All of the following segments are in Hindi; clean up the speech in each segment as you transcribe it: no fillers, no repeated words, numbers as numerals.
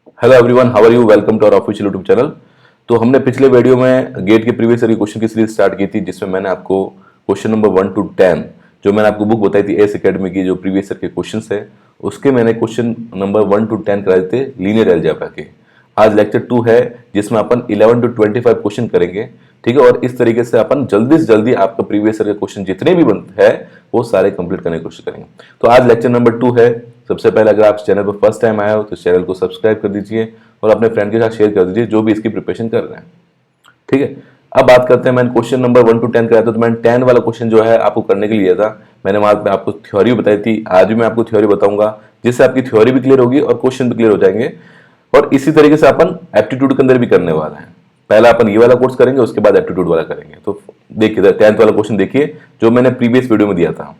Hello everyone, how are you? Welcome to our official YouTube channel. तो हमने पिछले वीडियो में गेट के प्रीवियस ईयर क्वेश्चन की सीरीज स्टार्ट की थी, जिसमें मैंने आपको क्वेश्चन नंबर 1 to 10 जो मैंने आपको बुक बताई थी एस एकेडमी की, जो प्रीवियस ईयर के क्वेश्चंस है, उसके मैंने क्वेश्चन नंबर 1 to 10 कराए थे लीनियर अलजेब्रा के। आज लेक्चर 2 है, जिसमें अपन 11 to 25 क्वेश्चन करेंगे। ठीक है, और इस तरीके से अपन जल्दी से जल्दी आपका प्रीवियस ईयर के क्वेश्चन जितने भी बनते हैं वो सारे कंप्लीट करने की कोशिश करेंगे। तो आज लेक्चर नंबर 2 है। सबसे पहले अगर आप चैनल पर फर्स्ट टाइम आए हो तो चैनल को सब्सक्राइब कर दीजिए और अपने फ्रेंड के साथ शेयर कर दीजिए जो भी इसकी प्रिपरेशन कर रहे हैं। ठीक है, अब बात करते हैं। मैंने क्वेश्चन नंबर 1 to 10 कराया था, तो मैंने 10 वाला क्वेश्चन जो है आपको करने के लिए था। मैंने वहां पे आपको थ्योरी बताई थी, आज भी मैं आपको थ्योरी बताऊंगा, जिससे आपकी थ्योरी भी क्लियर होगी और क्वेश्चन भी क्लियर हो जाएंगे। और इसी तरीके से अपन एप्टीट्यूड के अंदर भी करने वाला है। पहला अपन ये वाला कोर्स करेंगे, उसके बाद एप्टीट्यूड वाला करेंगे। तो देखिए 10th वाला क्वेश्चन देखिए, जो मैंने प्रीवियस वीडियो में दिया था।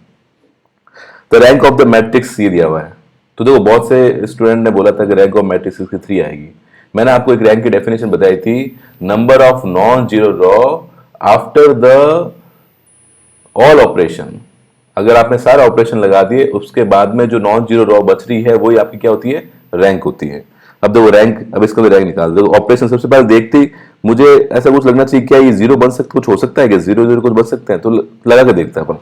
The rank of the matrix ये दिया हुआ है। तो देखो, बहुत से स्टूडेंट ने बोला था कि रैंक ऑफ मैट्रिक्स की 3 आएगी। मैंने आपको एक रैंक की डेफिनेशन बताई थी, number of non zero raw after the all operation. अगर आपने सारे ऑपरेशन लगा दिए, उसके बाद में जो नॉन जीरो रॉ बच रही है वही आपकी क्या होती है? रैंक होती है। अब देखो रैंक, अब इसका भी रैंक निकाल दो। ऑपरेशन सबसे पहले देखते मुझे ऐसा कुछ लगना चाहिए, क्या ये जीरो बन सकता, कुछ हो सकता है क्या? जीरो जीरो कुछ बच सकते हैं? तो लगा के देखते हैं अपन।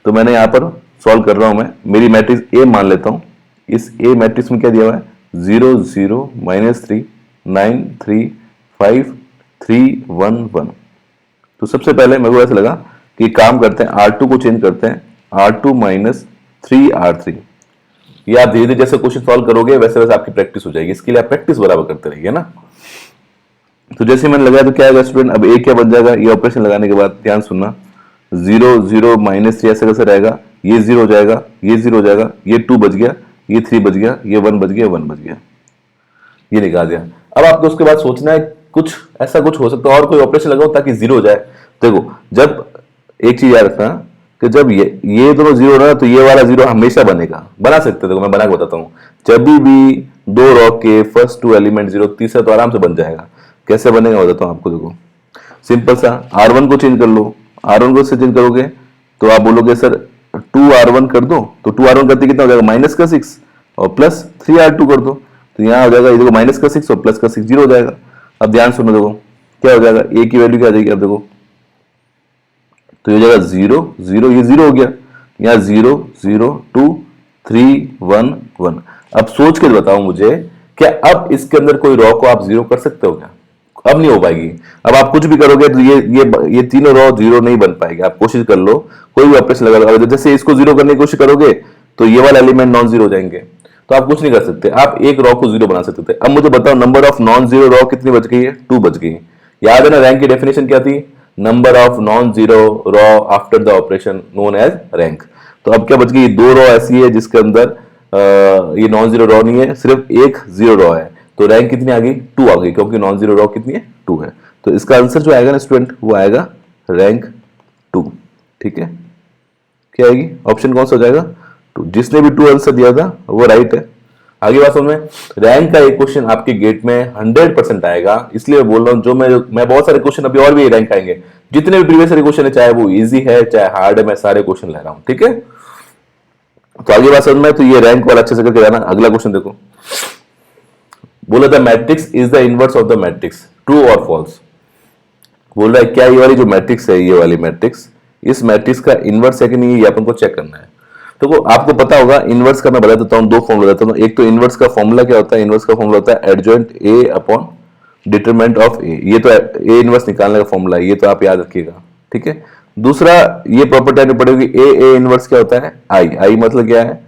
तो मैंने यहाँ पर सॉल्व कर रहा हूं। मैं मेरी मैट्रिक्स ए मान लेता हूं। इस ए मैट्रिक्स में क्या दिया हुआ है? 0 0 -3 9 3 5 3 1 1। तो सबसे पहले मेरे को ऐसा लगा कि काम करते हैं, R2 को चेंज करते हैं, R2 - 3R3। ये आप धीरे धीरे जैसे क्वेश्चन सॉल्व करोगे वैसे वैसे आपकी प्रैक्टिस हो जाएगी। इसके लिए आप प्रैक्टिस बराबर करते रहिए ना। तो जैसे मैंने लगाया तो क्या आएगा स्टूडेंट? अब ए क्या बन जाएगा? ये ऑपरेशन लगाने के बाद ध्यान सुनना, 0 0 -3 ऐसे कैसे रहेगा? ये 0 हो जाएगा, ये 0 हो जाएगा, ये 2 बच गया, ये 3 बच गया, ये 1 बच गया, 1 बच गया, ये निकाल दिया। अब आपको उसके बाद सोचना है कुछ ऐसा कुछ हो सकता है और कोई ऑपरेशन लगाओ ताकि 0 हो जाए। देखो, जब एक चीज याद रखना कि जब ये दोनों 0 ना, तो ये वाला 0 हमेशा बनेगा। बना सकते, देखो मैं बना के बताता हूँ। जब भी दो रॉ के फर्स्ट 2 एलिमेंट 0, तीसरा तो आराम से बन जाएगा। कैसे बनेगा बताता हूँ आपको। देखो सिंपल सा, R1 को चेंज कर लो। R1 को से चेंज करोगे तो आप बोलोगे सर 2R1 कर दो, तो 2R1 करते कितना हो जाएगा? -6 और प्लस 3R2 कर दो, तो यहाँ हो जाएगा, ये देखो -6 और प्लस 6 0 हो जाएगा। अब ध्यान सुनो, देखो क्या हो जाएगा, ए की वैल्यू क्या आ जाएगी? अब देखो तो ये हो जाएगा 0 0, ये 0 हो गया, यहाँ 0 0 2 3 1 1। अब सोच के बताओ मुझे, क्या अब इसके अंदर कोई रॉ को आप 0 कर सकते हो क्या? अब नहीं हो पाएगी। अब आप कुछ भी करोगे तो ये तीनों रॉ 0 नहीं बन पाएगी। आप कोशिश कर लो, कोई भी ऑपरेशन लगा लो, जैसे इसको 0 करने की कोशिश करोगे तो ये वाला एलिमेंट नॉन 0 हो जाएंगे, तो आप कुछ नहीं कर सकते। आप एक रॉ को 0 बना सकते थे। अब मुझे बताओ, नंबर ऑफ नॉन 0 रॉ कितनी बच गई है? 2 बच गई। याद है ना, रैंक की डेफिनेशन क्या थी? Number of non 0 row after the operation known as rank. तो अब क्या बच गई? 2 रॉ ऐसी है जिसके अंदर ये नॉन 0 रॉ नहीं है, सिर्फ एक 0 रॉ है। तो रैंक कितनी आ गई? 2 आ गई, क्योंकि नॉन 0 रॉ कितनी है? 2 है। तो इसका आंसर जो आएगा ना स्टूडेंट, वो आएगा रैंक 2। ठीक है, क्या आएगी? ऑप्शन कौन सा हो जाएगा? 2। जिसने भी 2 आंसर दिया था वो राइट है। आगे बात समझ में। रैंक का एक क्वेश्चन आपके गेट में 100% आएगा, इसलिए बोल रहा हूं। जो मैं बहुत सारे क्वेश्चन अभी और भी रैंक आएंगे, जितने भी प्रीवियस क्वेश्चन है, चाहे वो इजी है चाहे हार्ड है, मैं सारे क्वेश्चन ले रहा हूं। ठीक है, तो आगे बात समझ में। तो ये रैंक वाला अच्छे से करके जाना। अगला क्वेश्चन देखो, बोला था matrix is the inverse of the matrix, true और फॉल्स। बोल रहा है क्या ये वाली जो मैट्रिक्स है, ये वाली मैट्रिक्स, इस मैट्रिक्स का इनवर्स है कि नहीं, ये अपन को चेक करना है। तो वो आपको पता होगा इनवर्स का, मैं बता देता हूं, 2 फॉर्मूला देता हूं। एक तो इनवर्स का फॉर्मूला क्या होता है? इनवर्स का फॉर्मूला होता है adjoint A upon determinant of A. ये तो ए इनवर्स निकालने का फॉर्मूला है, ये तो आप याद रखिएगा। ठीक है, दूसरा ये प्रॉपर्टी आनी पड़ेगी, ए इनवर्स क्या होता है? आई मतलब क्या है?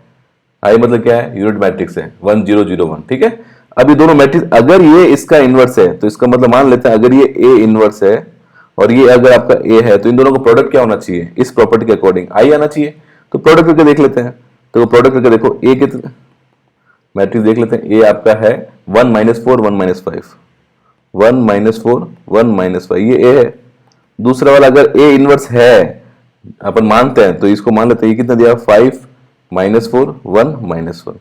आई मतलब क्या है? यूनिट मैट्रिक्स है, 1 0 0 1। ठीक है, अब ये दोनों मैट्रिक्स, अगर ये इसका इनवर्स है तो इसका मतलब मान लेते हैं, अगर ये ए इनवर्स है और ये अगर आपका ए है, तो इन दोनों का प्रोडक्ट क्या होना चाहिए? इस प्रॉपर्टी के अकॉर्डिंग आई आना चाहिए। तो प्रोडक्ट करके देख लेते हैं। तो प्रोडक्ट करके देखो, ए कितना मैट्रिक्स देख लेते हैं। ए आपका है 1 -4 1 -5, 1 -4 1 -5, ये ए है। दूसरा वाला अगर ए इनवर्स है, अपन मानते हैं, तो इसको मान लेते हैं, ये कितना दिया? 5 -4 1 -1।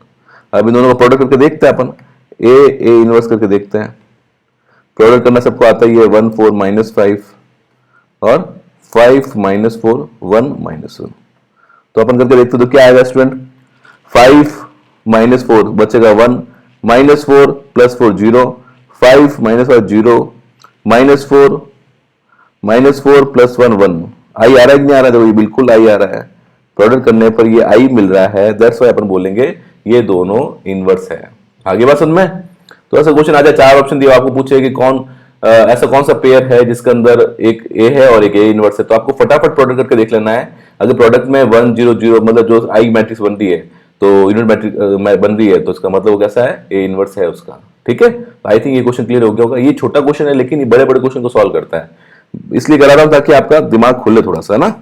अब इन दोनों का प्रोडक्ट करके देखते हैं अपन, ए इनवर्स करके देखते हैं। प्रोडक्ट करना सबको आता ही है, 1 4 -5 और 5 -4 1 -1। तो अपन करके देखते हैं तो क्या आएगा स्टूडेंट? 5 -4 बचेगा 1 -4 +4 0, 5 -5 0, -4 -4 +1 1। आई आ रहा है कि नहीं आ रहा है? देखो ये बिल्कुल आई आ रहा है, प्रोडक्ट करने पर ये आई मिल रहा है, दैट्स व्हाई अपन बोलेंगे ये दोनों इनवर्स है। आगे बात समझ में? तो ऐसा क्वेश्चन आ जाए, 4 ऑप्शन दिया, आपको पूछे कि कौन ऐसा कौन सा पेयर है जिसके अंदर एक ए है और एक ए इनवर्स है, तो आपको फटाफट प्रोडक्ट करके देख लेना है। अगर प्रोडक्ट में 1 0 0 मतलब जो आई मैट्रिक्स बन रही है, तो यूनिट मैट्रिक्स बन रही है, तो इसका मतलब वो कैसा है? ए इनवर्स है उसका। ठीक है, आई थिंक ये क्वेश्चन क्लियर हो गया होगा। ये छोटा क्वेश्चन है लेकिन ये बड़े बड़े क्वेश्चन को सॉल्व करता है, इसलिए करा रहा हूं ताकि आपका दिमाग खुले थोड़ा सा ना।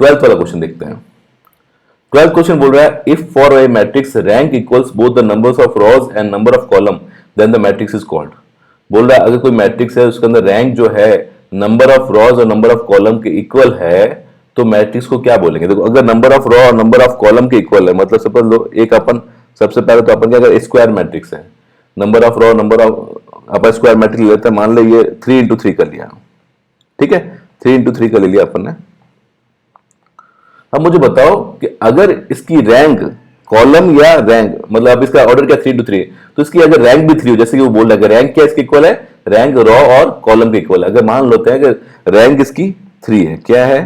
12th वाला क्वेश्चन देखते हैं। 12th क्वेश्चन बोल रहा है, if for a matrix rank equals both the numbers of rows and number of column then the matrix is called. बोल रहा है अगर कोई मैट्रिक्स है उसके अंदर रैंक जो है नंबर ऑफ रॉज और नंबर ऑफ कॉलम के इक्वल है, तो मैट्रिक्स को क्या बोलेंगे? देखो अगर नंबर ऑफ रॉ और नंबर ऑफ कॉलम के इक्वल है, मतलब सपोज लो एक अपन सबसे पहले तो अपन क्या अगर स्क्वायर मैट्रिक्स है, number of raw number of upon square matrix लेते हैं, मान ले ये 3 into 3 कर लिया। ठीक है, 3 into 3 का ले लिया अपन ने। अब मुझे बताओ कि अगर इसकी रैंक कॉलम या रैंक, मतलब अब इसका ऑर्डर क्या 3 into 3, तो इसकी अगर रैंक भी 3 हो, जैसे कि वो बोल रहा है रैंक क्या इसके इक्वल है? रैंक रॉ और कॉलम के इक्वल है। अगर मान लेते हैं कि रैंक इसकी 3 है, क्या है?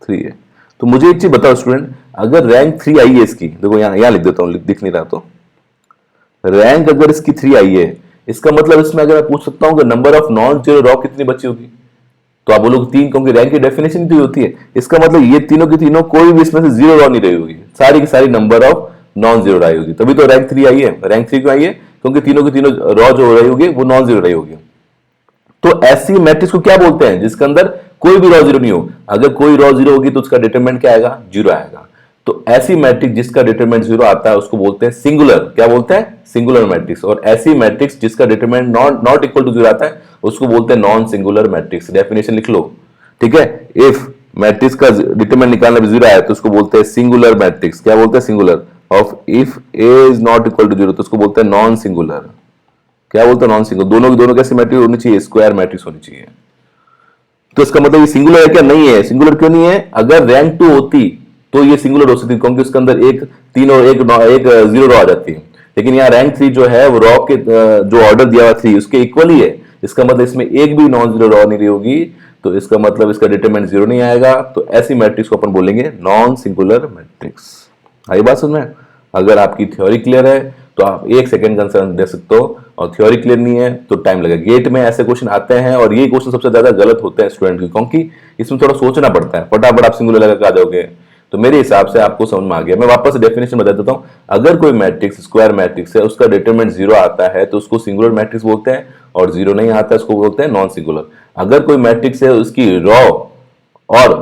3 है, तो मुझे एक चीज बताओ स्टूडेंट, अगर रैंक 3 आई है इसकी, देखो यहां लिख देता हूं, दिख नहीं रहा, तो रैंक अगर इसकी 3 आई है, इसका मतलब इसमें अगर मैं पूछ सकता हूं कि number of non zero raw कितनी बची होगी, तो आप बोलोगे 3, क्योंकि रैंक की डेफिनेशन तो होती है। इसका मतलब ये तीनों की तीनों कोई भी इसमें से जीरो रॉ नहीं रही होगी, सारी की सारी नंबर ऑफ नॉन जीरो आई होगी, तभी तो रैंक 3 आई है। रैंक 3 क्यों आई है? क्योंकि तीनों की तीनों रॉ जो हो रही होगी वो नॉन जीरो रही होगी। तो ऐसी मैट्रिक्स को क्या बोलते हैं? जिसके अंदर कोई भी रॉ जीरो नहीं हो। अगर कोई रॉ जीरो होगी तो उसका डिटरमिनेंट क्या आएगा? जीरो आएगा। तो ऐसी मैट्रिक्स जिसका डिटरमिनेंट जीरो आता है उसको बोलते हैं सिंगुलर। क्या बोलते हैं? Singular matrix. और ऐसी मैट्रिक्स जिसका determinant not equal to zero आता है उसको बोलते हैं नॉन सिंगुलर मैट्रिक्स। डेफिनेशन लिख लो, ठीक है। इफ मैट्रिक्स का डिटरमिनेंट निकालना भी जीरो आया तो उसको बोलते हैं सिंगुलर मैट्रिक्स। क्या बोलते हैं? Singular. Of if A is not equal to zero तो उसको बोलते हैं नॉन सिंगुलर। क्या बोलते हैं? Non singular. दोनों की दोनों कैसी मैट्रिक्स होनी चाहिए? स्क्वायर मैट्रिक्स होनी चाहिए। तो इसका मतलब ये सिंगुलर है क्या? नहीं है। सिंगुलर क्यों नहीं है? अगर रैंक 2 होती तो ये सिंगुलर हो सकती, क्योंकि उसके अंदर एक 3 और एक जीरो रॉ आ जाती है। लेकिन यहाँ रैंक 3 जो है वो रॉ के जो ऑर्डर दिया हुआ 3 उसके इक्वल ही है। इसका मतलब इसमें एक भी नॉन जीरो रॉ नहीं रही होगी, तो इसका मतलब इसका डिटरमिनेंट जीरो नहीं आएगा। तो ऐसी मैट्रिक्स को अपन बोलेंगे नॉन सिंगुलर मैट्रिक्स। आई बात समझ में? अगर आपकी थ्योरी क्लियर है तो आप 1 सेकंड का आंसर दे सकते हो, और थ्योरी क्लियर नहीं है तो टाइम लगेगा। गेट में ऐसे क्वेश्चन आते हैं और ये क्वेश्चन सबसे ज्यादा गलत होते हैं स्टूडेंट के, क्योंकि इसमें थोड़ा सोचना पड़ता है। फटाफट आप सिंगुलर लगा के आ जाओगे। तो मेरे हिसाब से आपको समझ में आ गया। मैं वापस डेफिनेशन बता देता हूं। अगर कोई मैट्रिक्स स्क्वायर मैट्रिक्स है, उसका डिटरमिनेंट जीरो आता है तो उसको सिंगुलर मैट्रिक्स बोलते हैं, और जीरो नहीं आता है उसको बोलते हैं नॉन सिंगुलर। अगर कोई मैट्रिक्स है उसकी रॉ और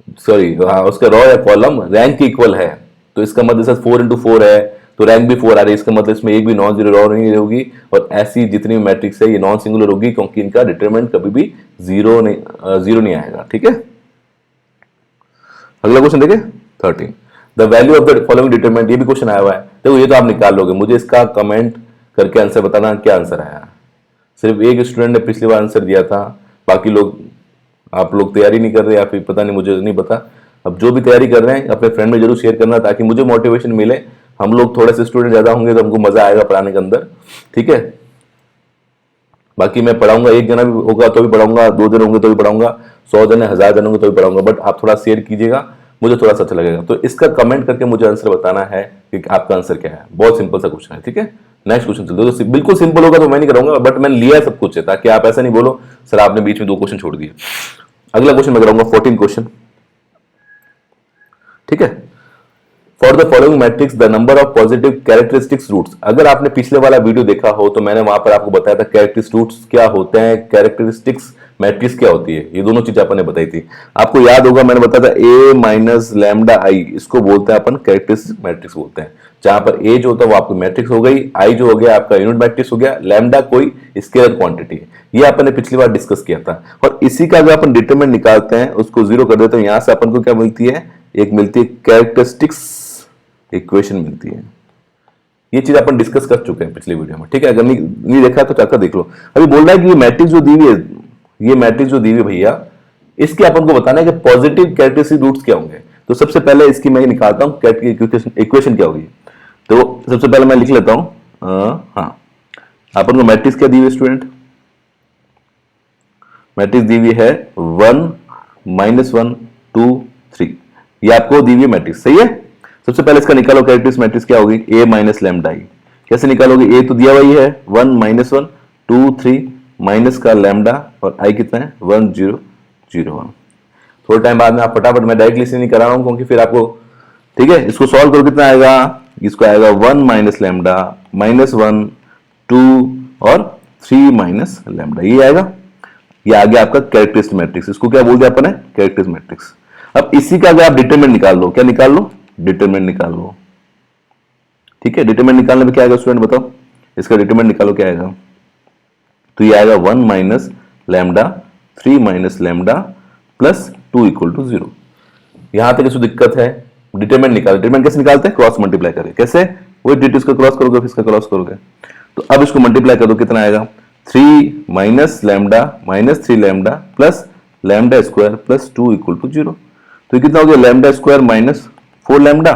उसका रॉ या कॉलम रैंक के इक्वल है, तो इसका मतलब जैसे 4 into 4 है तो रैंक भी 4 आ रही है, इसका मतलब इसमें एक भी नॉन जीरो रॉ नहीं होगी। और ऐसी जितनी भी मैट्रिक्स है ये नॉन सिंगुलर होगी, क्योंकि इनका डिटरमिनेंट कभी भी जीरो नहीं आएगा। ठीक है, अगला क्वेश्चन देखिए 13। The value of the following determinant, ये भी क्वेश्चन आया हुआ है। देखो ये तो आप निकाल लोगे, मुझे इसका कमेंट करके आंसर बताना क्या आंसर आया। सिर्फ एक स्टूडेंट ने पिछली बार आंसर दिया था, बाकी लोग आप लोग तैयारी नहीं कर रहे या फिर पता नहीं, मुझे नहीं पता। अब जो भी तैयारी कर रहे हैं अपने फ्रेंड में जरूर शेयर करना, ताकि मुझे मोटिवेशन मिले। हम लोग थोड़े से स्टूडेंट ज्यादा होंगे तो हमको मजा आएगा पढ़ाने के अंदर। ठीक है, बाकी मैं पढ़ाऊंगा, एक जना भी होगा तो भी पढ़ाऊंगा, 2 जन होंगे तो भी पढ़ाऊंगा, 100 जन 1000 जन होंगे तो भी पढ़ाऊंगा। बट आप थोड़ा शेयर कीजिएगा, मुझे थोड़ा सा अच्छा लगेगा। तो इसका कमेंट करके मुझे आंसर बताना है कि आपका आंसर क्या है। बहुत सिंपल सा क्वेश्चन है। ठीक है, नेक्स्ट क्वेश्चन चलते हैं। तो बिल्कुल सिंपल होगा तो मैं नहीं कराऊंगा, बट मैंने लिया सब कुछ है, ताकि आप ऐसा नहीं बोलो सर आपने बीच में 2 क्वेश्चन छोड़ दिए। अगला क्वेश्चन मैं कराऊंगा 14 क्वेश्चन। ठीक है, for the following matrix the number of positive characteristics roots. अगर आपने पिछले वाला वीडियो देखा हो तो मैंने वहां पर आपको बताया था कैरेक्टरिस्टिक्स रूट्स क्या होते हैं, कैरेक्टरिस्टिक्स मैट्रिक्स क्या होती है, ये दोनों चीजें अपन ने बताई थी। आपको याद होगा मैंने बताया था ए माइनस लैम्डा आई, इसको बोलते हैं अपन कैरेक्टरिस्टिक मैट्रिक्स बोलते हैं। जहां पर ए जो होता है वो आपकी मैट्रिक्स हो गई, आई जो हो गया आपका यूनिट मैट्रिक्स हो गया, लैम्डा कोई स्केलर क्वांटिटी है। ये अपन ने पिछली बार डिस्कस किया था। और इसी का अगर अपन डिटरमिनेंट निकालते हैं, उसको जीरो कर देते हैं, यहां से अपन को क्या मिलती है? एक मिलती है कैरेक्टरिस्टिक्स इक्वेशन मिलती है। ये चीज अपन डिस्कस कर चुके हैं पिछले वीडियो में। ठीक है, अगर नहीं देखा तो जाकर देख लो। अभी बोल रहा है कि ये मैट्रिक्स जो दी हुई है, ये मैट्रिक्स जो दी हुई है भैया, इसके अपन को बताना है कि पॉजिटिव कैरेक्टरिस्टिक रूट्स क्या होंगे। तो सबसे पहले इसकी मैं निकालता हूं इक्वेशन क्या होगी। तो सबसे पहले मैं लिख लेता हूं हाँ, अपन को मैट्रिक्स क्या दी हुई स्टूडेंट? मैट्रिक्स दी हुई है 1 -1 2 3, ये आपको दी हुई मैट्रिक्स, सही है। सबसे पहले इसका निकालो कैरेक्टरिस्टिक मैट्रिक्स क्या होगी? a minus lambda i। कैसे निकालोगे? a तो दिया हुआ ही है 1 -1 2 3 माइनस का लैम्डा और i कितना है? 1 0 0 1। थोड़े टाइम बाद में आप फटाफट, मैं डायरेक्टली से नहीं करा रहा हूं क्योंकि फिर आपको, ठीक है, इसको सॉल्व करो कितना आएगा? इसको आएगा 1 माइनस लैम्डा -1 2 और 3 माइनस लैम्डा, ये आएगा। ये आ गया आपका कैरेक्टरिस्टिक मैट्रिक्स। इसको क्या बोल दिया अपन ने? Characteristic matrix. अब इसी का अगर आप डिटरमिनेंट निकाल लो, क्या निकाल लो? डिटरमिनेंट निकाल लो, ठीक है। डिटरमिनेंट निकालने में क्या आएगा स्टूडेंट बताओ? इसका डिटरमिनेंट निकालो क्या आएगा? तो ये आएगा 1 minus lambda 3 minus lambda plus 2 equal to 0। यहां तक इसको दिक्कत है? डिटरमिनेंट निकाल। डिटरमिनेंट कैसे निकालते हैं? क्रॉस मल्टीप्लाई करके। कैसे? वही डिट का क्रॉस करोगे, फिर इसका क्रॉस करोगे। तो अब इसको मल्टीप्लाई कर दो, कितना आएगा? 3 minus lambda minus 3 lambda plus lambda square plus 2 equal to 0। तो कितना हो गया? Lambda square minus 4 lambda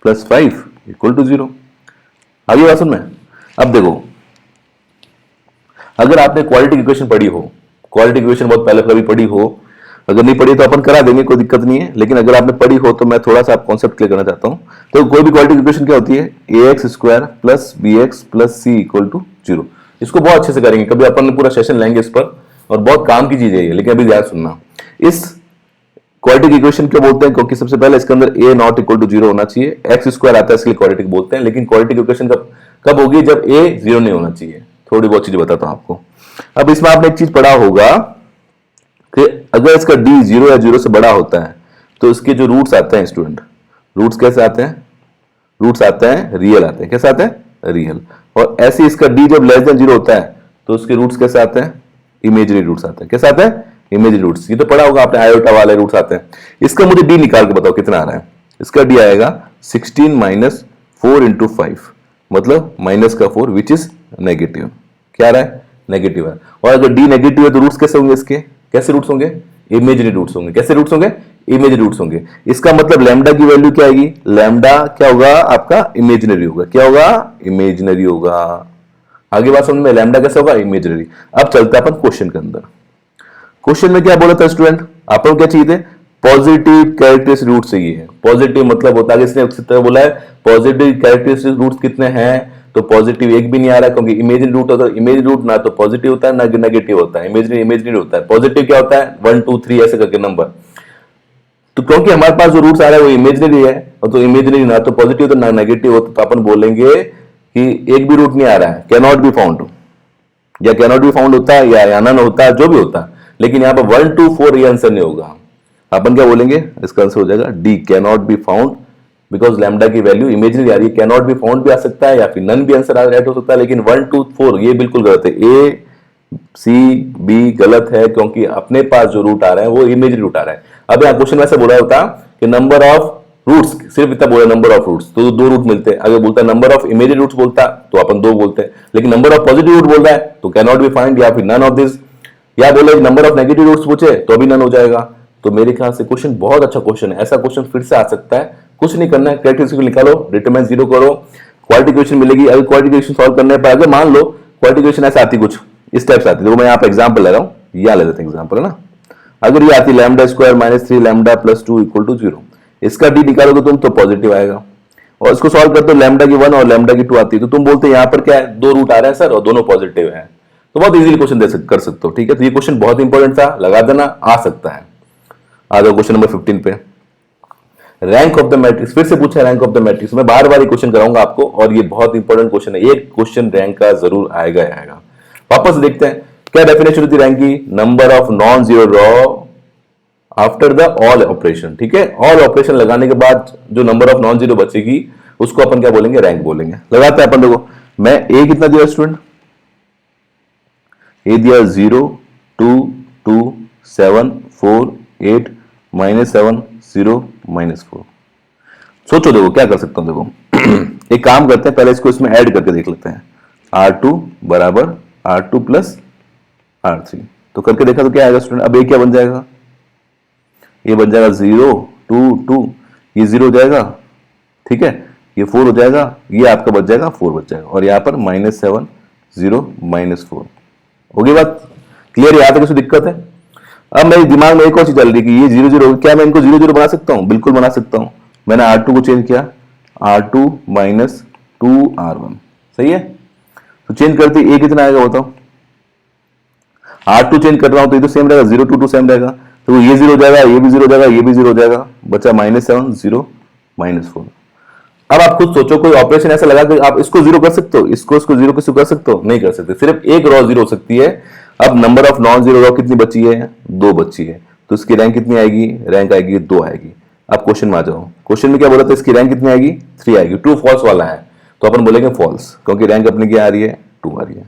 plus 5 equal to 0। आगे बात सुन में। अब देखो, अगर आपने क्वाड्रेटिक इक्वेशन पढ़ी हो, क्वाड्रेटिक इक्वेशन बहुत पहले कभी पढ़ी हो, अगर नहीं पढ़ी तो अपन करा देंगे, कोई दिक्कत नहीं है। लेकिन अगर आपने पढ़ी हो तो मैं थोड़ा सा आप कॉन्सेप्ट क्लियर करना चाहता हूं। तो कोई भी क्वाड्रेटिक इक्वेशन क्या होती है? ax square plus bx plus c equal to 0। इसको बहुत अच्छे से करेंगे, कभी अपन पूरा सेशन लेंगे इस पर, और बहुत काम की चीज है ये। लेकिन अभी ध्यान सुनना, इस क्वाड्रेटिक इक्वेशन क्यों बोलते हैं? क्योंकि सबसे पहले इसके अंदर a नॉट इक्वल टू 0 होना चाहिए। एक्स स्क्वायर आता है इसलिए क्वाड्रेटिक बोलते हैं। लेकिन क्वाड्रेटिक इक्वेशन कब होगी? जब a 0 नहीं होना चाहिए। थोड़ी बहुत चीजें बताता हूं आपको। अब इसमें आपने एक चीज पढ़ा होगा कि अगर इसका d 0 या 0 से बड़ा होता है तो इसके जो रूट्स आते हैं स्टूडेंट, रूट्स कैसे आते हैं? रूट्स आते हैं रियल आते हैं। कैसे आते हैं? रियल। और ऐसे इसका d जब लेस देन 0 होता है तो उसके रूट्स कैसे आते हैं? इमेजिनरी रूट्स आते हैं। कैसे आते हैं? Imaginary roots. ये तो पढ़ा होगा आपने, आयोटा वाले रूट्स आते हैं। इसका मुझे d निकाल के बताओ कितना आ रहा है। इसका d आएगा 16 माइनस 4 इंटू 5, मतलब माइनस का 4 विच इज नेगेटिव। क्या आ रहा है? नेगेटिव है। और अगर d नेगेटिव है तो रूट्स कैसे होंगे इसके? कैसे रूट्स होंगे? इमेजिनरी रूट्स होंगे। कैसे रूट्स होंगे? इमेजिनरी रूट्स होंगे। इसका मतलब लैम्डा की वैल्यू क्या आएगी? लैम्डा क्या होगा आपका? इमेजिनरी होगा। क्या होगा? इमेजिनरी होगा। आगे बात समझ में? लैम्डा कैसे होगा? इमेजिनरी। अब चलते हैं अपन क्वेश्चन के अंदर। क्वेश्चन में क्या बोला था स्टूडेंट? आपको क्या चाहिए थे? पॉजिटिव कैरेक्टरिस्टिक रूट चाहिए। पॉजिटिव मतलब होता है, इसने उसी तरह बोला है पॉजिटिव कैरेक्टरिस्टिक रूट्स कितने हैं? तो पॉजिटिव एक भी नहीं आ रहा है, क्योंकि इमेजिनरी रूट होता है। इमेजिनरी रूट ना तो पॉजिटिव होता है ना नेगेटिव होता है। इमेजिनरी होता है। पॉजिटिव क्या होता है? 1 2 3 ऐसे करके नंबर। तो क्योंकि हमारे पास जो रूट्स आ रहा है वो इमेजिनरी है, और तो इमेजिनरी ना तो पॉजिटिव होता ना नेगेटिव होता, तो अपन बोलेंगे कि एक भी रूट नहीं आ रहा है, कैन नॉट बी फाउंड, या कैन नॉट बी फाउंड होता है या नन होता है, जो भी होता है। लेकिन यहाँ पर 1 2 4 ये आंसर नहीं होगा। अपन क्या बोलेंगे? इसका आंसर हो जाएगा D, can not be found, because lambda की वैल्यू इमेजिनरी आ रही है। कैन नॉट बी फाउंड भी आ सकता है या फिर नन भी आंसर राइट हो सकता है, लेकिन 1 2 4 ये बिल्कुल गलत है। ए सी बी गलत है, क्योंकि अपने पास जो रूट आ रहा है वो इमेजिनरी रूट आ रहा है। अब यहाँ क्वेश्चन में ऐसे बोला होता कि नंबर ऑफ रूट्स, सिर्फ इतना बोला नंबर ऑफ रूट्स, तो दो रूट मिलते हैं। अगर बोलता नंबर ऑफ इमेजिनरी रूट्स बोलता तो अपन दो बोलते हैं, लेकिन नंबर ऑफ पॉजिटिव रूट बोल रहा है तो कैन नॉट बी फाइंड या फिर नन ऑफ दिस, या बोले नंबर ऑफ नेगेटिव रूट्स पूछे तो भी नन हो जाएगा। तो मेरे ख्याल से क्वेश्चन बहुत अच्छा क्वेश्चन है। ऐसा क्वेश्चन फिर से आ सकता है। कुछ नहीं करना है, कैरेक्टरिस्टिक निकालो, डिटरमिनेंट 0 करो, क्वाड्रेटिक इक्वेशन मिलेगी। अगर क्वाड्रेटिक इक्वेशन सॉल्व करने पर अगर मान लो क्वाड्रेटिक इक्वेशन ऐसे आती, कुछ इस टाइप से आती, देखो मैं यहाँ पे एग्जांपल ले रहा हूँ, यह ले लेते हैं एग्जांपल, है ना। अगर ये आती lambda square minus 3 lambda plus 2 equal to 0, इसका डी निकालोगे तुम तो पॉजिटिव आएगा। और इसको सॉल्व करते हो लैम्डा की 1 और लैम्डा की 2 आती है, तो तुम बोलते हैं यहाँ पर क्या है? दो रूट आ रहे हैं सर और दोनों पॉजिटिव है। तो बहुत इजीली क्वेश्चन कर सकते हो, ठीक है। तो ये क्वेश्चन बहुत इंपॉर्टेंट था, लगा देना, आ सकता है। आ जाओ क्वेश्चन नंबर 15 पे। रैंक ऑफ द मैट्रिक्स, फिर से पूछा रैंक ऑफ द मैट्रिक्स। मैं बार बार ये क्वेश्चन कराऊंगा आपको, और ये बहुत इंपॉर्टेंट क्वेश्चन है। एक क्वेश्चन रैंक का जरूर आएगा आएगा। वापस देखते हैं क्या डेफिनेशन होती है रैंक की? Number of non zero raw after the all operation, ठीक है। ऑल ऑपरेशन लगाने के बाद जो नंबर ऑफ नॉन जीरो बचेगी उसको अपन क्या बोलेंगे? रैंक बोलेंगे। लगाते हैं अपन। देखो मैं ए कितना दिया स्टूडेंट? ए दिया 0 2 2 7 4 8 -7 0 -4। सोचो, देखो क्या कर सकता हूं। देखो एक काम करते हैं, पहले इसको इसमें ऐड करके देख लेते हैं। R2 बराबर R2 प्लस R3, तो करके देखा तो क्या आएगा स्टूडेंट? अब ए क्या बन जाएगा? ये बन जाएगा 0 2 2, ये 0 हो जाएगा, ठीक है। ये 4 हो जाएगा, ये आपका बच जाएगा 4 बच जाएगा, और यहाँ पर -7 0 -4 होगी बात क्लियर? यहाँ तक कुछ दिक्कत है? अब मेरे दिमाग में एक और चीज चल रही है कि ये 0 0, क्या मैं इनको 0 0 बना सकता हूँ? बिल्कुल बना सकता हूँ। मैंने R2 को चेंज किया, R2 माइनस 2R1, सही है? तो चेंज करते ए कितना आएगा बताओ? R2 चेंज कर रहा हूं तो ये तो सेम रहेगा, 0 2 2 सेम रहेगा, तो ये 0 हो जाएगा, ये भी 0 हो जाएगा, ये भी 0 हो जाएगा, बचा -7 0 -4। अब आप खुद सोचो, कोई ऑपरेशन ऐसा लगा कि आप इसको 0 कर सकते हो, इसको 0 किसी कर सकते हो? नहीं कर सकते, सिर्फ एक रॉ 0 हो सकती है। अब number of non zero raw कितनी बची है? 2 बची है, तो इसकी रैंक कितनी आएगी? रैंक आएगी 2 आएगी। अब क्वेश्चन में आ जाओ, क्वेश्चन में क्या बोला था? इसकी रैंक कितनी आएगी? 3 आएगी। ट्रू फॉल्स वाला है तो अपन बोलेंगे फॉल्स, क्योंकि रैंक अपनी क्या आ रही है? 2 आ रही है।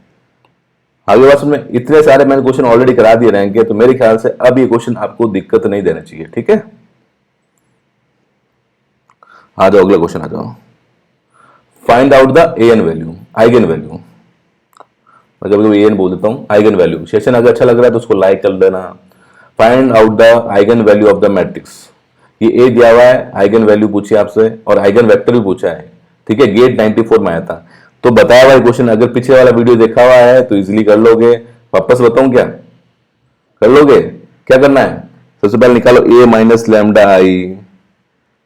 आगे बात सुन, इतने सारे मैंने क्वेश्चन ऑलरेडी करा दिए रैंक के, तो मेरे ख्याल से अब ये क्वेश्चन आपको दिक्कत नहीं देना चाहिए, ठीक है? आ जाओ अगला क्वेश्चन आ जाओ। Find out the N value, eigen value. मैं कभी एन बोल देता हूं, आइगन वैल्यू। सेशन अगर अच्छा लग रहा है तो उसको लाइक कर देना। Find out the eigen value of the matrix. ये ए दिया हुआ है, आइगन वैल्यू पूछी आपसे और आइगन वेक्टर भी पूछा है, ठीक है? गेट 94 में आया था, तो बताया हुआ क्वेश्चन। अगर पीछे वाला वीडियो देखा हुआ है तो इजीली कर लोगे। वापस बताऊं क्या? कर लोगे? क्या करना है? सबसे पहले निकालो ए माइनस लैम्डा आई,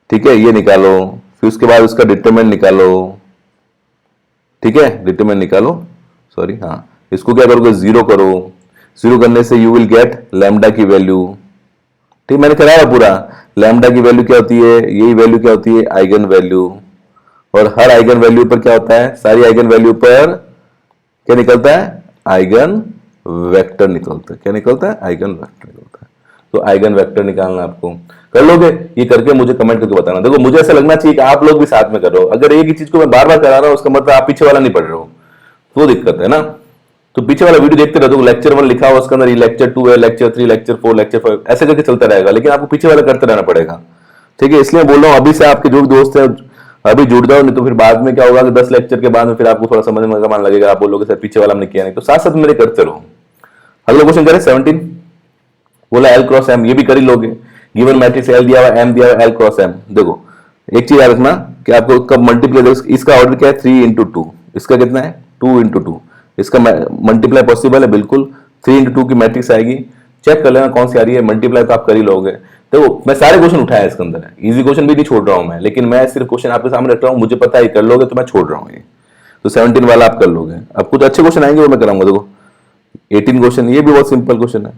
ठीक है? ये निकालो, फिर उसके बाद उसका डिटरमिनेंट निकालो, ठीक है? डिटरमिनेंट निकालो, सॉरी, हाँ, इसको क्या करोगे? 0 करो। 0 करने से यू विल गेट लैम्डा की वैल्यू, ठीक? मैंने कराया पूरा। लैम्डा की वैल्यू क्या होती है? यही वैल्यू क्या होती है? Eigen value. और हर आइगन वैल्यू पर क्या होता है? सारी आइगन वैल्यू पर क्या निकलता है? आइगन वेक्टर निकलता है। क्या निकलता है? आइगन वेक्टर निकलता है। तो आइगन वेक्टर निकालना आपको, कर लोगे? ये करके मुझे कमेंट करके बताना। देखो, मुझे ऐसा लगना चाहिए कि आप लोग भी साथ में कर रहे हो। अगर एक ही चीज को मैं बार बार करा रहा हूं, उसका मतलब आप पीछे वाला नहीं पढ़ रहे हो, तो दिक्कत है ना। तो पीछे वाला वीडियो देखते रहते हो, लेक्चर 1 लिखा हुआ, उसके अंदर ये लेक्चर 2 है, लेक्चर 3, लेक्चर 4, लेक्चर 5, ऐसे करके चलता रहेगा, लेकिन आपको पीछे वाला करते रहना पड़ेगा, ठीक है? इसलिए बोल रहा हूँ, अभी से आपके जो भी दोस्त हैं अभी जुड़ जाओ, नहीं तो फिर बाद में क्या होगा कि 10 लेक्चर के बाद में फिर आपको थोड़ा समझ में मान लगेगा, आप बोलोगे सर पीछे वाला हमने किया नहीं। तो साथ साथ मेरे करते रहो। अगला क्वेश्चन करें 17। बोला एल क्रॉस एम, ये भी कर ही लोगे। गिवन मैट्रिक्स एल दिया हुआ, एम दिया हुआ, एल क्रॉस एम। देखो एक चीज याद रखना कि आपको कब मल्टीप्लाई, इसका ऑर्डर क्या है? 3 इंटू 2। इसका कितना है? 2 इंटू 2। इसका मल्टीप्लाई पॉसिबल है, बिल्कुल। 3 इंटू 2 की मैट्रिक्स आएगी, चेक कर लेना कौन सी आ रही है। मल्टीप्लाई तो आप कर ही लोगे। देखो मैं सारे क्वेश्चन उठाया इसके अंदर, इजी क्वेश्चन भी नहीं छोड़ रहा हूं मैं, लेकिन मैं सिर्फ क्वेश्चन आपके सामने रख रहा हूं, मुझे पता है कर लोगे तो मैं छोड़ रहा हूं ये। तो 17 वाला आप कर लोगे। अब कुछ अच्छे क्वेश्चन आएंगे वो मैं कराऊंगा। देखो 18 क्वेश्चन, ये भी बहुत सिंपल क्वेश्चन है।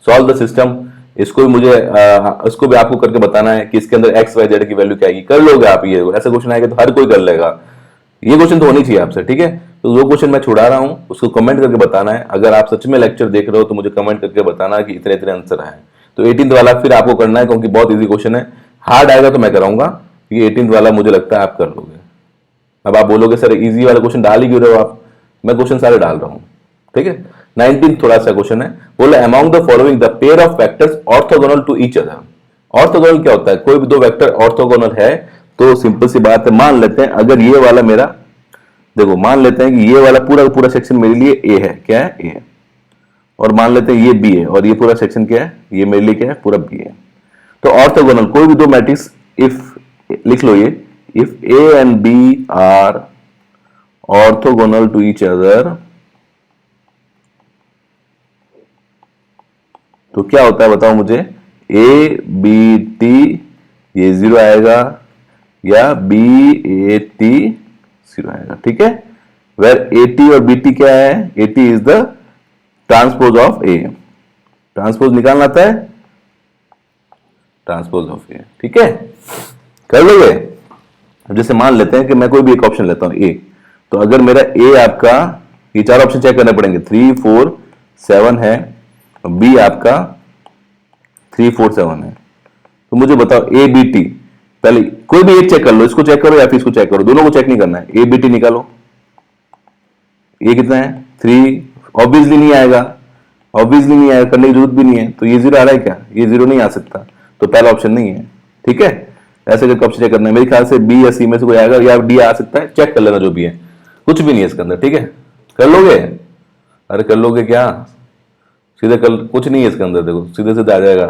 सॉल्व द सिस्टम, इसको भी मुझे इसको भी आपको करके बताना है कि इसके अंदर एक्स वाई जेड की वैल्यू क्या आएगी। कर लोगे आप ये, ऐसा क्वेश्चन आएगा तो हर कोई कर लेगा। ये क्वेश्चन तो होनी चाहिए आपसे, ठीक है? तो जो क्वेश्चन मैं छुड़ा रहा हूं उसको कमेंट करके बताना है। अगर आप सच में लेक्चर देख रहे हो तो मुझे कमेंट करके बताना कि इतने इतने आंसर आए। तो 18th वाला फिर आपको करना है, क्योंकि बहुत इजी क्वेश्चन है। हार्ड आएगा तो मैं कराऊंगा, ये 18th वाला मुझे लगता है आप कर लोगे। अब आप बोलोगे सर इजी वाला क्वेश्चन डाल ही क्यों रहे हो आप? मैं क्वेश्चन सारे डाल रहा हूं, ठीक है? 19th थोड़ा सा क्वेश्चन है। बोला among the following the pair of vectors orthogonal to each other. Orthogonal क्या होता है? कोई भी दो वेक्टर ऑर्थोगोनल है तो सिंपल सी बात है, मान लेते हैं अगर ये वाला मेरा, देखो मान लेते हैं कि ये वाला पूरा का पूरा सेक्शन मेरे लिए ए है। क्या है? ए है। और मान लेते हैं ये बी है और ये पूरा सेक्शन क्या है? ये मेरे लिए क्या है? पूरा बी है। तो ऑर्थोगोनल कोई भी दो मैट्रिक्स, इफ, लिख लो ये, if A and B are orthogonal to each other, तो क्या होता है बताओ मुझे? ए बी टी ये 0 आएगा या बी ए टी 0 आएगा, ठीक है? वेर ए टी और बी टी क्या है? A T is the transpose of A. Transpose निकालना आता है? ट्रांसपोज ऑफ ए, ठीक है? कर लोगे? जैसे मान लेते हैं कि मैं कोई भी एक ऑप्शन लेता हूं ए, तो अगर मेरा ए आपका, ये चार ऑप्शन चेक करने पड़ेंगे, 3 4 7 है, बी आपका 3 4 7 है, तो मुझे बताओ ए बी टी, पहले कोई भी एक चेक कर लो, इसको चेक करो या फिर इसको चेक करो, दोनों को चेक नहीं करना है। ए बी टी निकालो, ये कितना है? 3, ऑब्वियसली नहीं आएगा, ऑब्वियसली नहीं आएगा, करने की जरूरत भी नहीं है। तो ये 0 आ रहा है क्या? ये 0 नहीं आ सकता, तो पहला ऑप्शन नहीं है, ठीक है? ऐसे करके ऑप्शन चेक करना है। मेरे ख्याल से बी या सी में से कोई आएगा, या डी आ सकता है, चेक कर लेना जो भी है, कुछ भी नहीं है इसके अंदर, ठीक है? कर लोगे? अरे कर लोगे क्या? सीधे कर, कुछ नहीं है इसके अंदर, देखो सीधे सीधे आ जाएगा,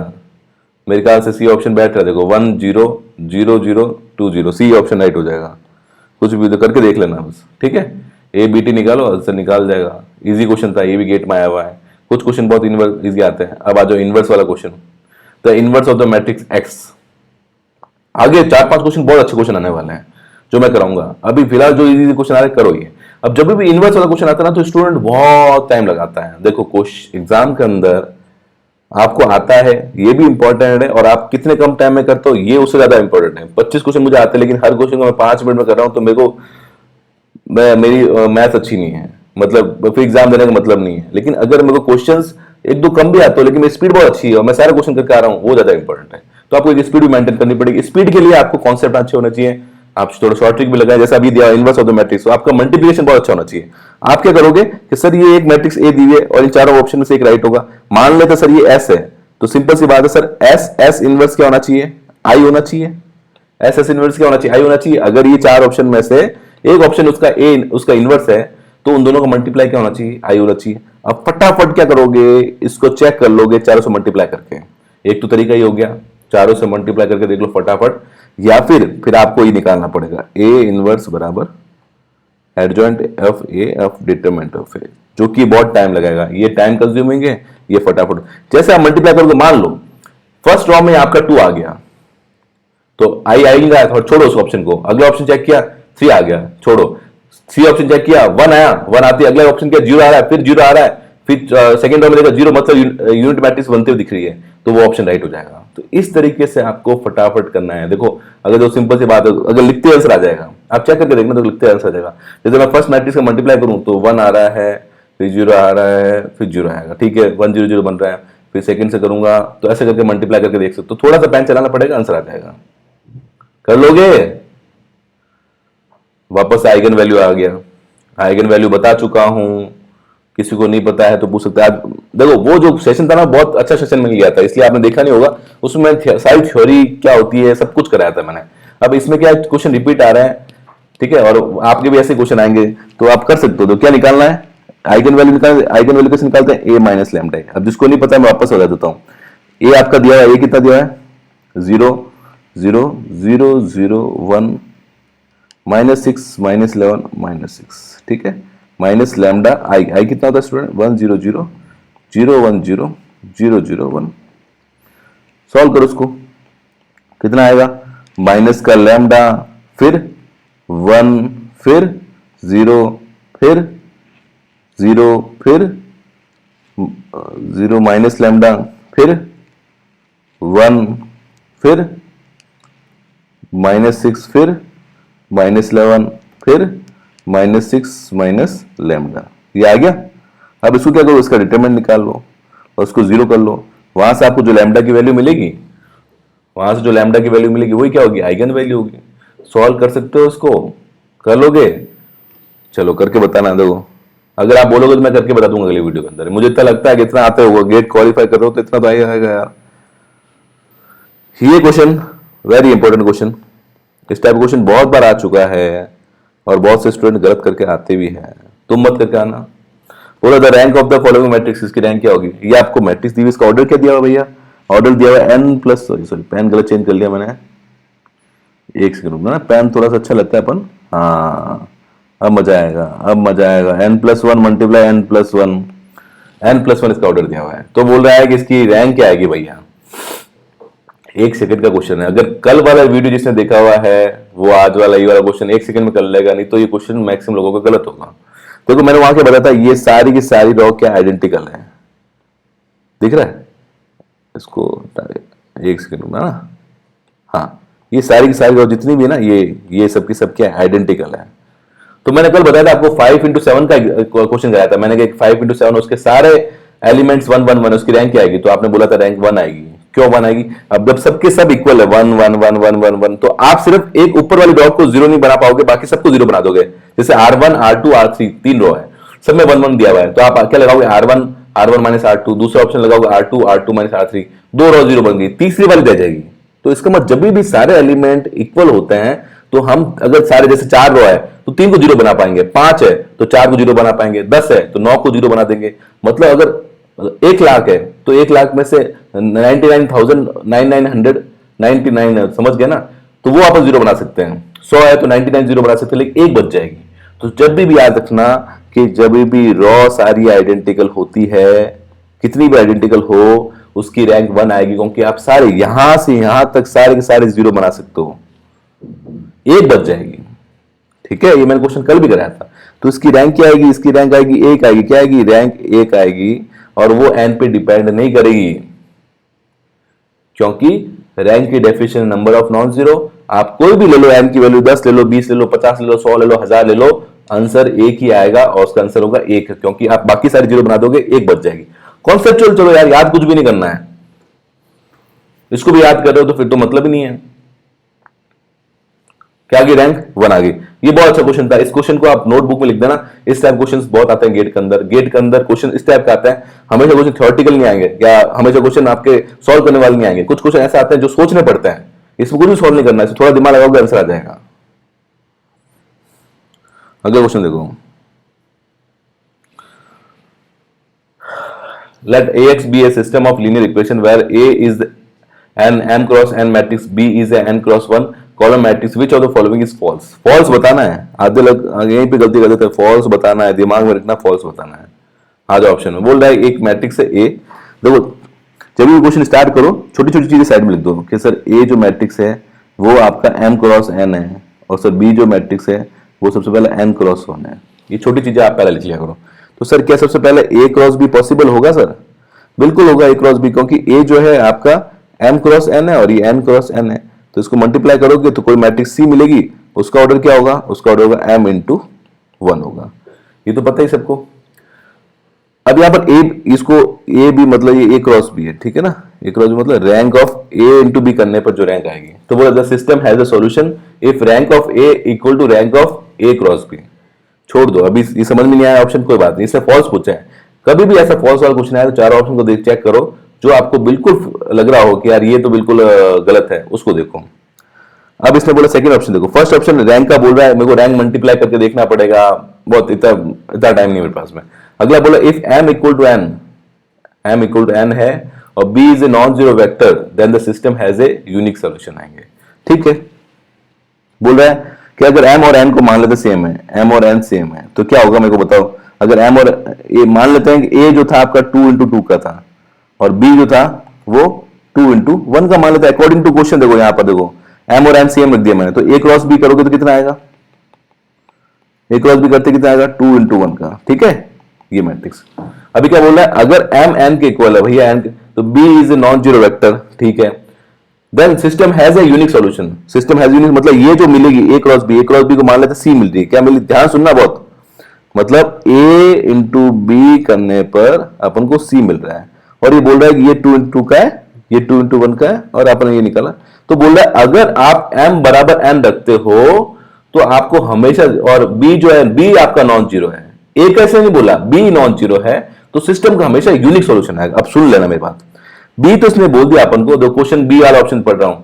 मेरे ख्याल से सी ऑप्शन बैठ रहा है। देखो 1 0 0 0 2 0, सी ऑप्शन राइट हो जाएगा। कुछ भी तो करके देख लेना बस, ठीक है। ए बी टी निकालो, आंसर निकाल जाएगा। इजी क्वेश्चन था, ये भी गेट में आया हुआ है। कुछ क्वेश्चन बहुत इनवर्स इजी आते हैं। अब आ जाओ इनवर्स वाला question, the inverse of the matrix x. आगे 4-5 क्वेश्चन बहुत अच्छे क्वेश्चन आने वाले हैं जो मैं कराऊंगा। अभी फिलहाल जो इजी क्वेश्चन आ रहे करो ये। अब जब भी इनवर्स वाला क्वेश्चन आता है ना तो स्टूडेंट बहुत टाइम लगाता है। देखो क्वेश्चन एग्जाम के अंदर आपको आता है, ये भी इंपॉर्टेंट है, और आप कितने कम टाइम में करते हो ये उससे ज्यादा इंपॉर्टेंट है। 25 क्वेश्चन मुझे आते हैं, लेकिन हर क्वेश्चन को मैं 5 मिनट में कर रहा हूं, तो मेरे को मेरी मैथ अच्छी नहीं है, मतलब फिर एग्जाम देने का मतलब नहीं है। लेकिन अगर मेरे को क्वेश्चंस एक दो कम भी आते हो, लेकिन मेरी स्पीड बहुत अच्छी है और मैं सारे क्वेश्चन करके आ रहा हूँ, वो ज्यादा इंपॉर्टेंट है। तो आपको एक स्पीड भी मेंटेन करनी पड़ेगी। स्पीड के लिए आपको कॉन्सेप्ट अच्छे होने चाहिए। आप थोड़ा शॉर्ट ट्रिक भी लगाए, जैसा अभी दिया इनवर्स ऑफ द मैट्रिक्स, तो आपका मल्टीप्लिकेशन बहुत अच्छा होना चाहिए। आप क्या करोगे कि सर ये एक मैट्रिक्स ए दी है और इन चारों ऑप्शन में से एक राइट होगा। मान लेते सर ये एस है, तो सिंपल सी बात है सर, एस एस इनवर्स क्या होना चाहिए, आई होना चाहिए। एस एस इनवर्स क्या होना चाहिए, आई होना चाहिए। अगर ये चार ऑप्शन में से एक ऑप्शन उसका ए उसका इनवर्स है, तो उन दोनों का मल्टीप्लाई क्या होना चाहिए, आई होना चाहिए। अब फटाफट क्या करोगे, इसको चेक कर लोगे चारों से मल्टीप्लाई करके। एक तो तरीका ही हो गया, चारों से मल्टीप्लाई करके देख लो फटाफट, या फिर आपको ये निकालना पड़ेगा ए इनवर्स बराबर adjoint of A of determinant of A, जो कि बहुत टाइम लगेगा। ये टाइम कंज्यूमिंग है, ये फटाफट जैसे आप मल्टीप्लाई करोगे। मान लो फर्स्ट रॉ में आपका 2 आ गया, तो आई आएगा, छोड़ो उस ऑप्शन को। अगला ऑप्शन चेक किया 3 आ गया, छोड़ो। सी ऑप्शन चेक किया 1 आया, 1 आती है। अगला ऑप्शन किया 0 आ रहा है, फिर 0 आ रहा है, फिर सेकंड रॉ में देखा 0, मतलब यूनिट मैट्रिक्स बनते हुए दिख रही है, तो वो ऑप्शन राइट हो जाएगा। तो इस तरीके से आपको फटाफट करना है। देखो अगर जो सिंपल सी बात है, अगर लिखते आंसर आ जाएगा, आप चेक करके देखना तो लिखते आंसर आ जाएगा। जैसे मैं फर्स्ट मैट्रिक्स का मल्टीप्लाई करूं तो 1 आ रहा है, फिर 0 आ रहा है, फिर 0 आएगा, ठीक है, 1 0 0 बन रहा है। फिर सेकंड से करूंगा तो ऐसे करके मल्टीप्लाई करके देख सकते हो। थोड़ा सा पेन चलाना पड़ेगा, आंसर आ जाएगा। कर लोगे। वापस आइगन वैल्यू आ गया, आइगन वैल्यू बता चुका हूं, किसी को नहीं पता है तो पूछ सकता है। देखो वो जो सेशन था ना, बहुत अच्छा सेशन मिल गया था, इसलिए आपने देखा नहीं होगा। उसमें सारी थ्योरी क्या होती है सब कुछ कराया था मैंने। अब इसमें क्या क्वेश्चन रिपीट आ रहे हैं, ठीक है, और आपके भी ऐसे क्वेश्चन आएंगे तो आप कर सकते हो। तो क्या निकालना है, आइगन वैल्यू निकाल, आइगन वैल्यू कैसे निकालते हैं, ए माइनस लैम्डा। अब जिसको नहीं पता है मैं वापस बता देता हूँ। ए आपका दिया है, ए कितना दिया है, 0 0 0 0 1 -6 -11 -6, ठीक है, माइनस लैम्डा आई। आई कितना होता है स्टूडेंट, 1 0 0 0 1 0 0 0 1। सॉल्व करो उसको, कितना आएगा, माइनस का लैम्डा, फिर 1, फिर 0, फिर 0, फिर 0 माइनस लैम्डा, फिर 1, फिर -6, फिर -11, फिर -6 माइनस लैम्डा। ये आ गया। अब इसको क्या करो, इसका डिटरमिनेंट निकाल लो और उसको 0 कर लो। वहां से आपको जो लैम्डा की वैल्यू मिलेगी, वहां से जो लैम्डा की वैल्यू मिलेगी वही क्या होगी, आइगन वैल्यू होगी। सॉल्व कर सकते हो, उसको कर लोगे। चलो करके बताना। देखो अगर आप बोलोगे तो मैं करके बता दूंगा अगली वीडियो के अंदर। मुझे इतना लगता है कि इतना आते होगा, गेट क्वालिफाई कर रहे हो तो इतना तो आएगा यार। ये क्वेश्चन वेरी इंपॉर्टेंट क्वेश्चन, इस टाइप क्वेश्चन बहुत बार आ चुका है और बहुत से स्टूडेंट गलत करके आते भी हैं। तुम मत करके आना। बोला the rank of the following matrix, इसकी रैंक क्या होगी। ये आपको मैट्रिक्स दी हुई, इसका ऑर्डर क्या दिया हुआ भैया, ऑर्डर दिया हुआ n प्लस, सॉरी पेन गलत चेंज कर लिया मैंने, एक सेकंड ना, पेन थोड़ा सा अच्छा लगता है अपन। हाँ अब मजा आएगा, अब मजा आएगा। n+1 मल्टीप्लाई n+1, n+1 इसका ऑर्डर दिया हुआ है। तो बोल रहा है कि इसकी रैंक क्या आएगी भैया। एक सेकंड का क्वेश्चन है। अगर कल वाला वीडियो जिसने देखा हुआ है वो आज वाला ये वाला क्वेश्चन एक सेकंड में कर लेगा, नहीं तो ये क्वेश्चन मैक्सिमम लोगों का गलत होगा। देखो मैंने वहां क्या बताया था, ये सारी की सारी रॉ क्या आइडेंटिकल है, दिख रहा है इसको, एक सेकंड में ना, हाँ ये सारी की सारी रॉ जितनी भी है ना, ये सबकी सब क्या आइडेंटिकल है। तो मैंने कल बताया था आपको 5x7 का क्वेश्चन कराया था मैंने, कि 5x7 उसके सारे एलिमेंट्स 1 1 1, उसकी रैंक क्या आएगी। तो आपने बोला था रैंक 1 आएगी। क्यों 1 आएगी, अब जब सबके सब इक्वल है 1 1 1 1 1 1, तो आप सिर्फ एक ऊपर वाली डॉट को 0 नहीं बना पाओगे, बाकी सबको 0 बना दोगे। जैसे R1 R2 R3 तीन रो है, सब में 1 1 दिया हुआ है, तो आप क्या लगाओगे, R1 R1 माइनस R2, दूसरा ऑप्शन लगाओगे R2 R2 माइनस R3, दो रो 0 बन गई, तीसरी वाली रह जाएगी। तो इसका मतलब जब भी सारे एलिमेंट इक्वल होते हैं तो हम अगर सारे, जैसे 4 रो है तो 3 को 0 बना पाएंगे, 5 है तो 4 को 0 बना पाएंगे, 10 है तो 9 को 0 बना देंगे। मतलब अगर मतलब 1 लाख है तो 1 लाख में से 99,999 समझ गए ना, तो वो आप जीरो बना सकते हैं। 100 है तो 99 जीरो बना सकते हैं, लेकिन एक बच जाएगी। तो जब भी याद रखना कि जब भी रॉ सारी आइडेंटिकल होती है, कितनी भी आइडेंटिकल हो, उसकी रैंक 1 आएगी, क्योंकि आप सारे यहां से यहां तक सारे के सारे जीरो बना सकते हो, एक बच जाएगी। ठीक है, ये मैंने क्वेश्चन कल भी कराया था। तो इसकी रैंक क्या आएगी, इसकी रैंक आएगी 1 आएगी। क्या आएगी, रैंक 1 आएगी, और वो एन पे डिपेंड नहीं करेगी, क्योंकि रैंक की definition number of non zero. आप कोई भी ले लो, एन की वैल्यू 10 ले लो, 20 ले लो, 50 ले लो, 100 ले लो, 1000 ले लो, आंसर एक ही आएगा, और उसका आंसर होगा 1, क्योंकि आप बाकी सारे जीरो बना दोगे, एक बच जाएगी। कॉन्सेप्चुअल, चलो यार, याद कुछ भी नहीं करना है, इसको भी याद कर रहे हो तो फिर तो मतलब ही नहीं है। क्या आ गई, रैंक 1 आ गई। ये बहुत अच्छा क्वेश्चन था, इस क्वेश्चन को आप नोटबुक में लिख देना। इस टाइप क्वेश्चंस बहुत आते हैं गेट के अंदर। गेट के अंदर क्वेश्चन इस टाइप का आता है, हमेशा क्वेश्चन थ्योरेटिकल नहीं आएंगे, या हमेशा क्वेश्चन आपके सॉल्व करने वाले नहीं आएंगे। कुछ क्वेश्चन ऐसे आते हैं जो सोचने पड़ते हैं, इसमें कुछ भी सॉल्व नहीं करना है, थोड़ा दिमाग लगाओगे आंसर आ जाएगा। अगला क्वेश्चन देखो, let AX be a system of linear equation where A is an m cross n matrix, B is a n cross 1 column matrix, which of the following is false? false बताना है। आधे लोग यहीं पे गलती कर देते हैं, false बताना है, दिमाग में रखना, false बताना है। आ जाओ ऑप्शन में, बोल रहा है एक मैट्रिक्स है A। देखो जब भी क्वेश्चन स्टार्ट करो, छोटी छोटी चीजें साइड में लिख दो कि सर A जो मैट्रिक्स है वो आपका m क्रॉस n है, और सर B जो मैट्रिक्स है वो सबसे पहले n क्रॉस 1 है। ये छोटी चीजें आप पहले लिख लिया करो। तो सर क्या सबसे पहले A क्रॉस B पॉसिबल होगा? सर बिल्कुल होगा A क्रॉस B, क्योंकि A जो है आपका m क्रॉस n है और ये n क्रॉस n है, तो इसको मल्टीप्लाई करोगे तो कोई मैट्रिक्स C मिलेगी, उसका ऑर्डर क्या होगा? उसका ऑर्डर होगा m इंटू 1 होगा। ये तो पता ही सबको। अब यहाँ पर A, इसको A B मतलब ये A क्रॉस B है, ठीक है ना। A क्रॉस B मतलब rank of A into B करने पर जो रैंक आएगी। तो बोला the system has a solution if rank of A equal to rank of A cross B। छोड़ दो, अभी ये समझ में नहीं आया ऑप्शन, कोई बात नहीं, इससे फॉल्स पूछा है। कभी भी ऐसा फॉल्स वाला क्वेश्चन आया तो चारों ऑप्शन को देख चेक करो, जो आपको बिल्कुल लग रहा हो कि यार ये तो बिल्कुल गलत है, उसको देखो। अब इसने बोला सेकंड ऑप्शन देखो। फर्स्ट ऑप्शन रैंक का बोल रहा है, मेरे को रैंक मल्टीप्लाई करके देखना पड़ेगा, बहुत इतना टाइम नहीं मेरे पास में। अगला बोला if m equal to n, m equal to n है और b is a non zero vector, then the system has a unique solution आएंगे। ठीक है, बोल रहा है कि अगर m और n को मान लेते सेम है, m और n सेम है, तो क्या होगा मेरे को बताओ। अगर m और a मान लेते हैं कि a जो था आपका 2 इंटू 2 का था, और b जो था वो 2 इंटू 1 का मान लेते हैं। अकॉर्डिंग टू क्वेश्चन देखो, यहाँ पर देखो m और n सेम रख दिया मैंने, तो a क्रॉस b करोगे तो कितना आएगा? a क्रॉस b करते कितना आएगा? 2 इंटू 1 का। ठीक है, ये मैट्रिक्स। अभी क्या बोल रहा है, अगर m n के इक्वल है भैया n, तो b is a non zero vector. ठीक है, then system has a unique solution. System has unique मतलब ये जो मिलेगी a क्रॉस b को मान लेते c मिल रही है, क्या मिली? ध्यान सुनना बहुत, मतलब a इंटू बी करने पर अपन को c मिल रहा है, और ये बोल रहा है कि ये 2 इंटू का है, ये 2 इंटू 1 का है, और अपन ये निकाला। तो बोल रहा है अगर आप m बराबर n रखते हो तो आपको हमेशा, और b जो है b आपका नॉन जीरो है, a कैसे नहीं बोला, b नॉन जीरो है, तो सिस्टम का हमेशा यूनिक सॉल्यूशन आएगा। अब सुन लेना मेरी बात, b तो इसने बोल दिया अपन को, दो क्वेश्चन b वाला ऑप्शन पढ़ रहा हूं,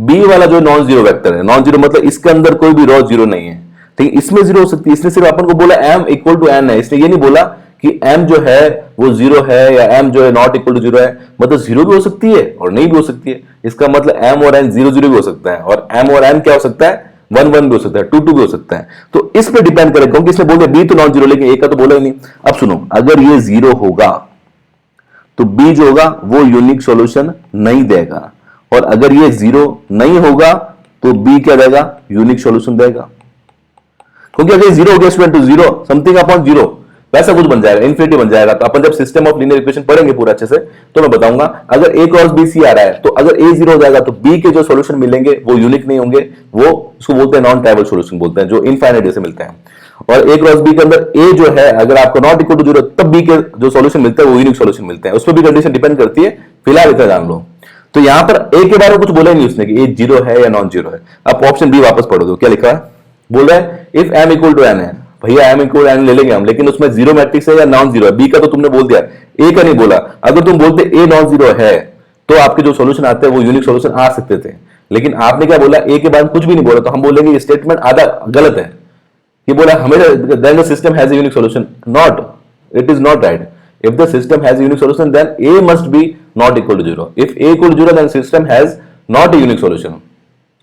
b वाला जो नॉन जीरो वेक्टर है, नॉन जीरो मतलब इसके अंदर कोई भी रॉ जीरो नहीं है, ठीक है, इसमें जीरो हो सकती है। इसने सिर्फ अपन को बोला m इक्वल टू n है, इसने ये नहीं बोला कि m जो है वो जीरो है या m जो है नॉट इक्वल टू जीरो है। मतलब जीरो भी हो सकती है और नहीं भी हो सकती है, इसका मतलब m और n जीरो जीरो भी हो सकता है, और m और n क्या हो सकता है? 1 1 भी हो सकता है, 2 2 भी हो सकता है। तो इस पे डिपेंड करेगा, क्योंकि इसने बोल दिया b तो नॉन जीरो, लेकिन a का तो बोला ही नहीं। अब सुनो, अगर ये जीरो होगा तो b जो होगा वो यूनिक सॉल्यूशन नहीं देगा, और अगर ये जीरो नहीं होगा तो b क्या देगा? यूनिक सॉल्यूशन देगा। क्योंकि अगर जीरो हो गया स्टूडेंट, तो जीरो समथिंग अपॉन जीरो वैसा कुछ बन जाएगा, इन्फिनिटी बन जाएगा। तो अपन जब सिस्टम ऑफ लीनियर इक्वेशन पढ़ेंगे पूरा अच्छे से, तो मैं बताऊंगा अगर a क्रॉस b c आ रहा है, तो अगर a जीरो हो जाएगा तो b के जो सॉल्यूशन मिलेंगे वो यूनिक नहीं होंगे, वो उसको बोलते हैं नॉन ट्राइवल सॉल्यूशन बोलते हैं, जो इनफाइनाइट जैसे मिलते हैं। और a क्रॉस b के अंदर a जो है अगर आपको नॉट इक्वल टू जीरो, तब b के जो सॉल्यूशन मिलते हैं वो यूनिक सॉल्यूशन मिलते हैं, उस पर भी कंडीशन डिपेंड करती है। फिलहाल इतना जान लो। तो यहां पर a के बारे में कुछ बोला ही नहीं उसने कि a जीरो है या नॉन जीरो है। अब ऑप्शन बी वापस पढ़ो, क्या लिखा है? बोल रहा है if m equal to n है, भैया m इक्वल n ले लेंगे हम, लेकिन उसमें जीरो मैट्रिक्स है या नॉन जीरो है? b का तो तुमने बोल दिया, a का नहीं बोला। अगर तुम बोलते a नॉन जीरो है तो आपके जो सॉल्यूशन आते हैं वो यूनिक सॉल्यूशन आ सकते थे, लेकिन आपने क्या बोला? a के बाद कुछ भी नहीं बोला, तो हम बोलेंगे ये स्टेटमेंट आधा गलत है। ये बोला हमें then the system has a unique solution, not, it is not right. If the system has a unique solution, then A must be not equal to 0. If A equal to 0, then system has not a unique solution.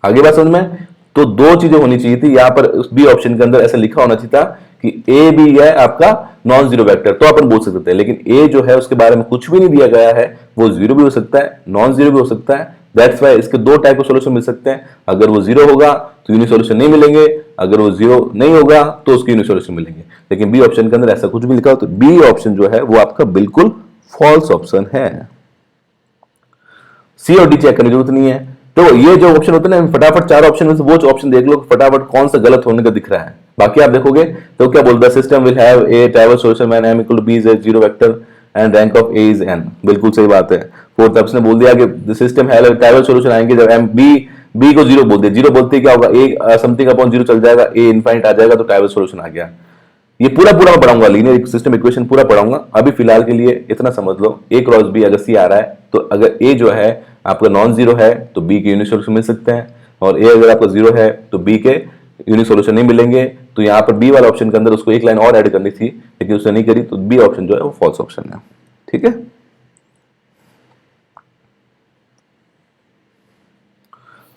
आगे बात समझ में? तो दो चीजें होनी चाहिए थी यहाँ पर बी ऑप्शन के अंदर, ऐसा लिखा होना चाहिए था कि ए भी है आपका नॉन जीरो वेक्टर, तो अपन बोल सकते हैं। लेकिन ए जो है उसके बारे में कुछ भी नहीं दिया गया है, वो जीरो भी हो सकता है, नॉन जीरो भी हो सकता है। दैट्स वाई इसके दो टाइप के सॉल्यूशन मिल सकते हैं। अगर वो जीरो होगा तो यूनिक सॉल्यूशन नहीं मिलेंगे, अगर वो जीरो नहीं होगा तो उसके यूनिक सॉल्यूशन मिलेंगे। लेकिन बी ऑप्शन के अंदर ऐसा कुछ भी लिखा हो, तो बी ऑप्शन जो है वो आपका बिल्कुल फॉल्स ऑप्शन है। सी और डी चेक करने की जरूरत नहीं है। तो ये जो ऑप्शन होते हैं ना, फटाफट चार ऑप्शन में से वो ऑप्शन देख लो फटाफट कौन सा गलत होने का दिख रहा है। बाकी आप देखोगे तो क्या बोलता है, system will have a trivial solution when m equal to b is a zero vector and rank of a is n। बिल्कुल सही बात है। फोर्थ ऑप्शन ने बोल दिया कि the system have a trivial solution आएंगे जब m b को जीरो बोल दे, जीरो बोलते क्या होगा, a समथिंग अपॉन जीरो चल जाएगा, a इनफाइनाइट आ जाएगा, तो ट्राइवल सॉल्यूशन आ गया। ये पूरा मैं पढ़ाऊंगा, लीनियर सिस्टम इक्वेशन पूरा पढ़ाऊंगा। अभी फिलहाल के लिए इतना समझ लो, a क्रॉस b अगर c आ रहा है तो अगर a जो है आपका नॉन जीरो है तो b के यूनिक सॉल्यूशन मिल सकते हैं, और a अगर आपका जीरो है तो b के यूनिक सॉल्यूशन नहीं मिलेंगे। तो यहाँ पर बी वाला ऑप्शन के अंदर उसको एक लाइन और ऐड करनी थी, लेकिन उसने नहीं करी, तो बी ऑप्शन जो है वो फॉल्स ऑप्शन है। ठीक है,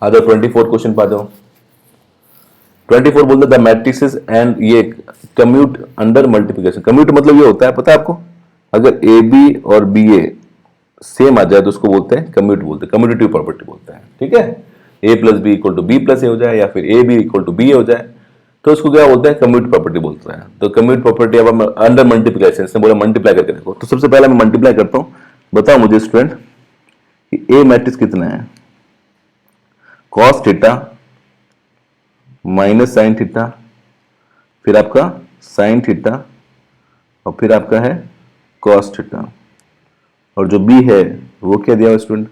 आ जाओ 24 क्वेश्चन पा जाओ। 24 बोलते द मैट्रिसेस एंड ये कम्यूट अंडर मल्टीप्लिकेशन। कम्यूट मतलब ये होता है, पता है आपको, अगर ए बी और बी ए सेम आ जाए तो उसको बोलते हैं कम्यूट, बोलते हैं कम्यूटेटिव प्रॉपर्टी बोलते हैं। ठीक है, A plus B equal to B plus A हो जाए, या फिर A B equal to B हो जाए, तो उसको क्या बोलते हैं, कम्यूट प्रॉपर्टी बोलते हैं। तो कम्यूट प्रॉपर्टी अब अंडर मल्टीप्लिकेशन, इसने बोला मल्टीप्लाई करके देखो। तो सबसे पहले मैं मल्टीप्लाई करता हूं, बताओ मुझे स्टूडेंट कि ए मैट्रिक्स कितना है, cos theta minus sine theta, फिर आपका साइन थीटा, और फिर आपका है कॉस थीटा, और जो बी है वो क्या दिया हुआ स्टूडेंट,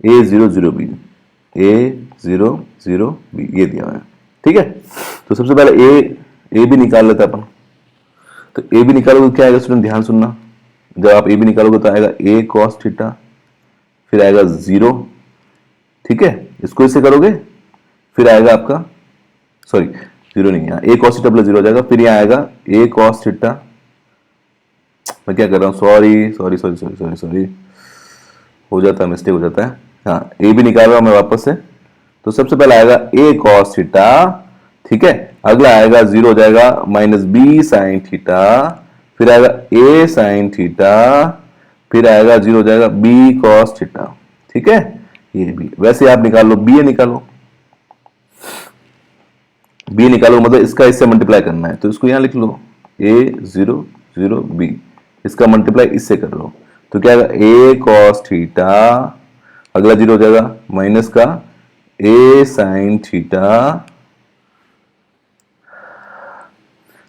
ए जीरो जीरो बी, ए जीरो जीरो बी, ये दिया हुआ है। ठीक है, तो सबसे पहले ए बी निकाल लेते अपन। तो ए बी निकालोगे क्या आएगा स्टूडेंट, ध्यान सुनना, जब आप ए बी निकालोगे तो आएगा ए कॉस थीटा, फिर आएगा जीरो। ठीक है, इसको इससे करोगे फिर आएगा आपका, सॉरी जीरो नहीं, यहाँ ए कॉस थीटा प्लस जीरो हो जाएगा, फिर यहाँ आएगा ए कॉस थीटा, मैं क्या कर रहा हूँ, सॉरी हो जाता है, मिस्टेक हो जाता है। हाँ, ए भी निकाल रहा हूं मैं वापस से। तो सबसे पहले आएगा ए कॉस थीटा, ठीक है, अगला आएगा जीरो हो जाएगा माइनस बी साइन थीटा, फिर आएगा ए साइन थीटा, फिर आएगा जीरो हो जाएगा बी कॉस थीटा। ठीक है, ये भी वैसे आप निकाल लो, बी निकालो, बी निकालो मतलब इसका इससे मल्टीप्लाई करना है, तो इसको यहां लिख लो, ए जीरो जीरो बी, इसका मल्टीप्लाई इससे कर लो, तो क्या आएगा ए कॉस थीटा, अगला जीरो हो जाएगा माइनस का ए साइन थीटा,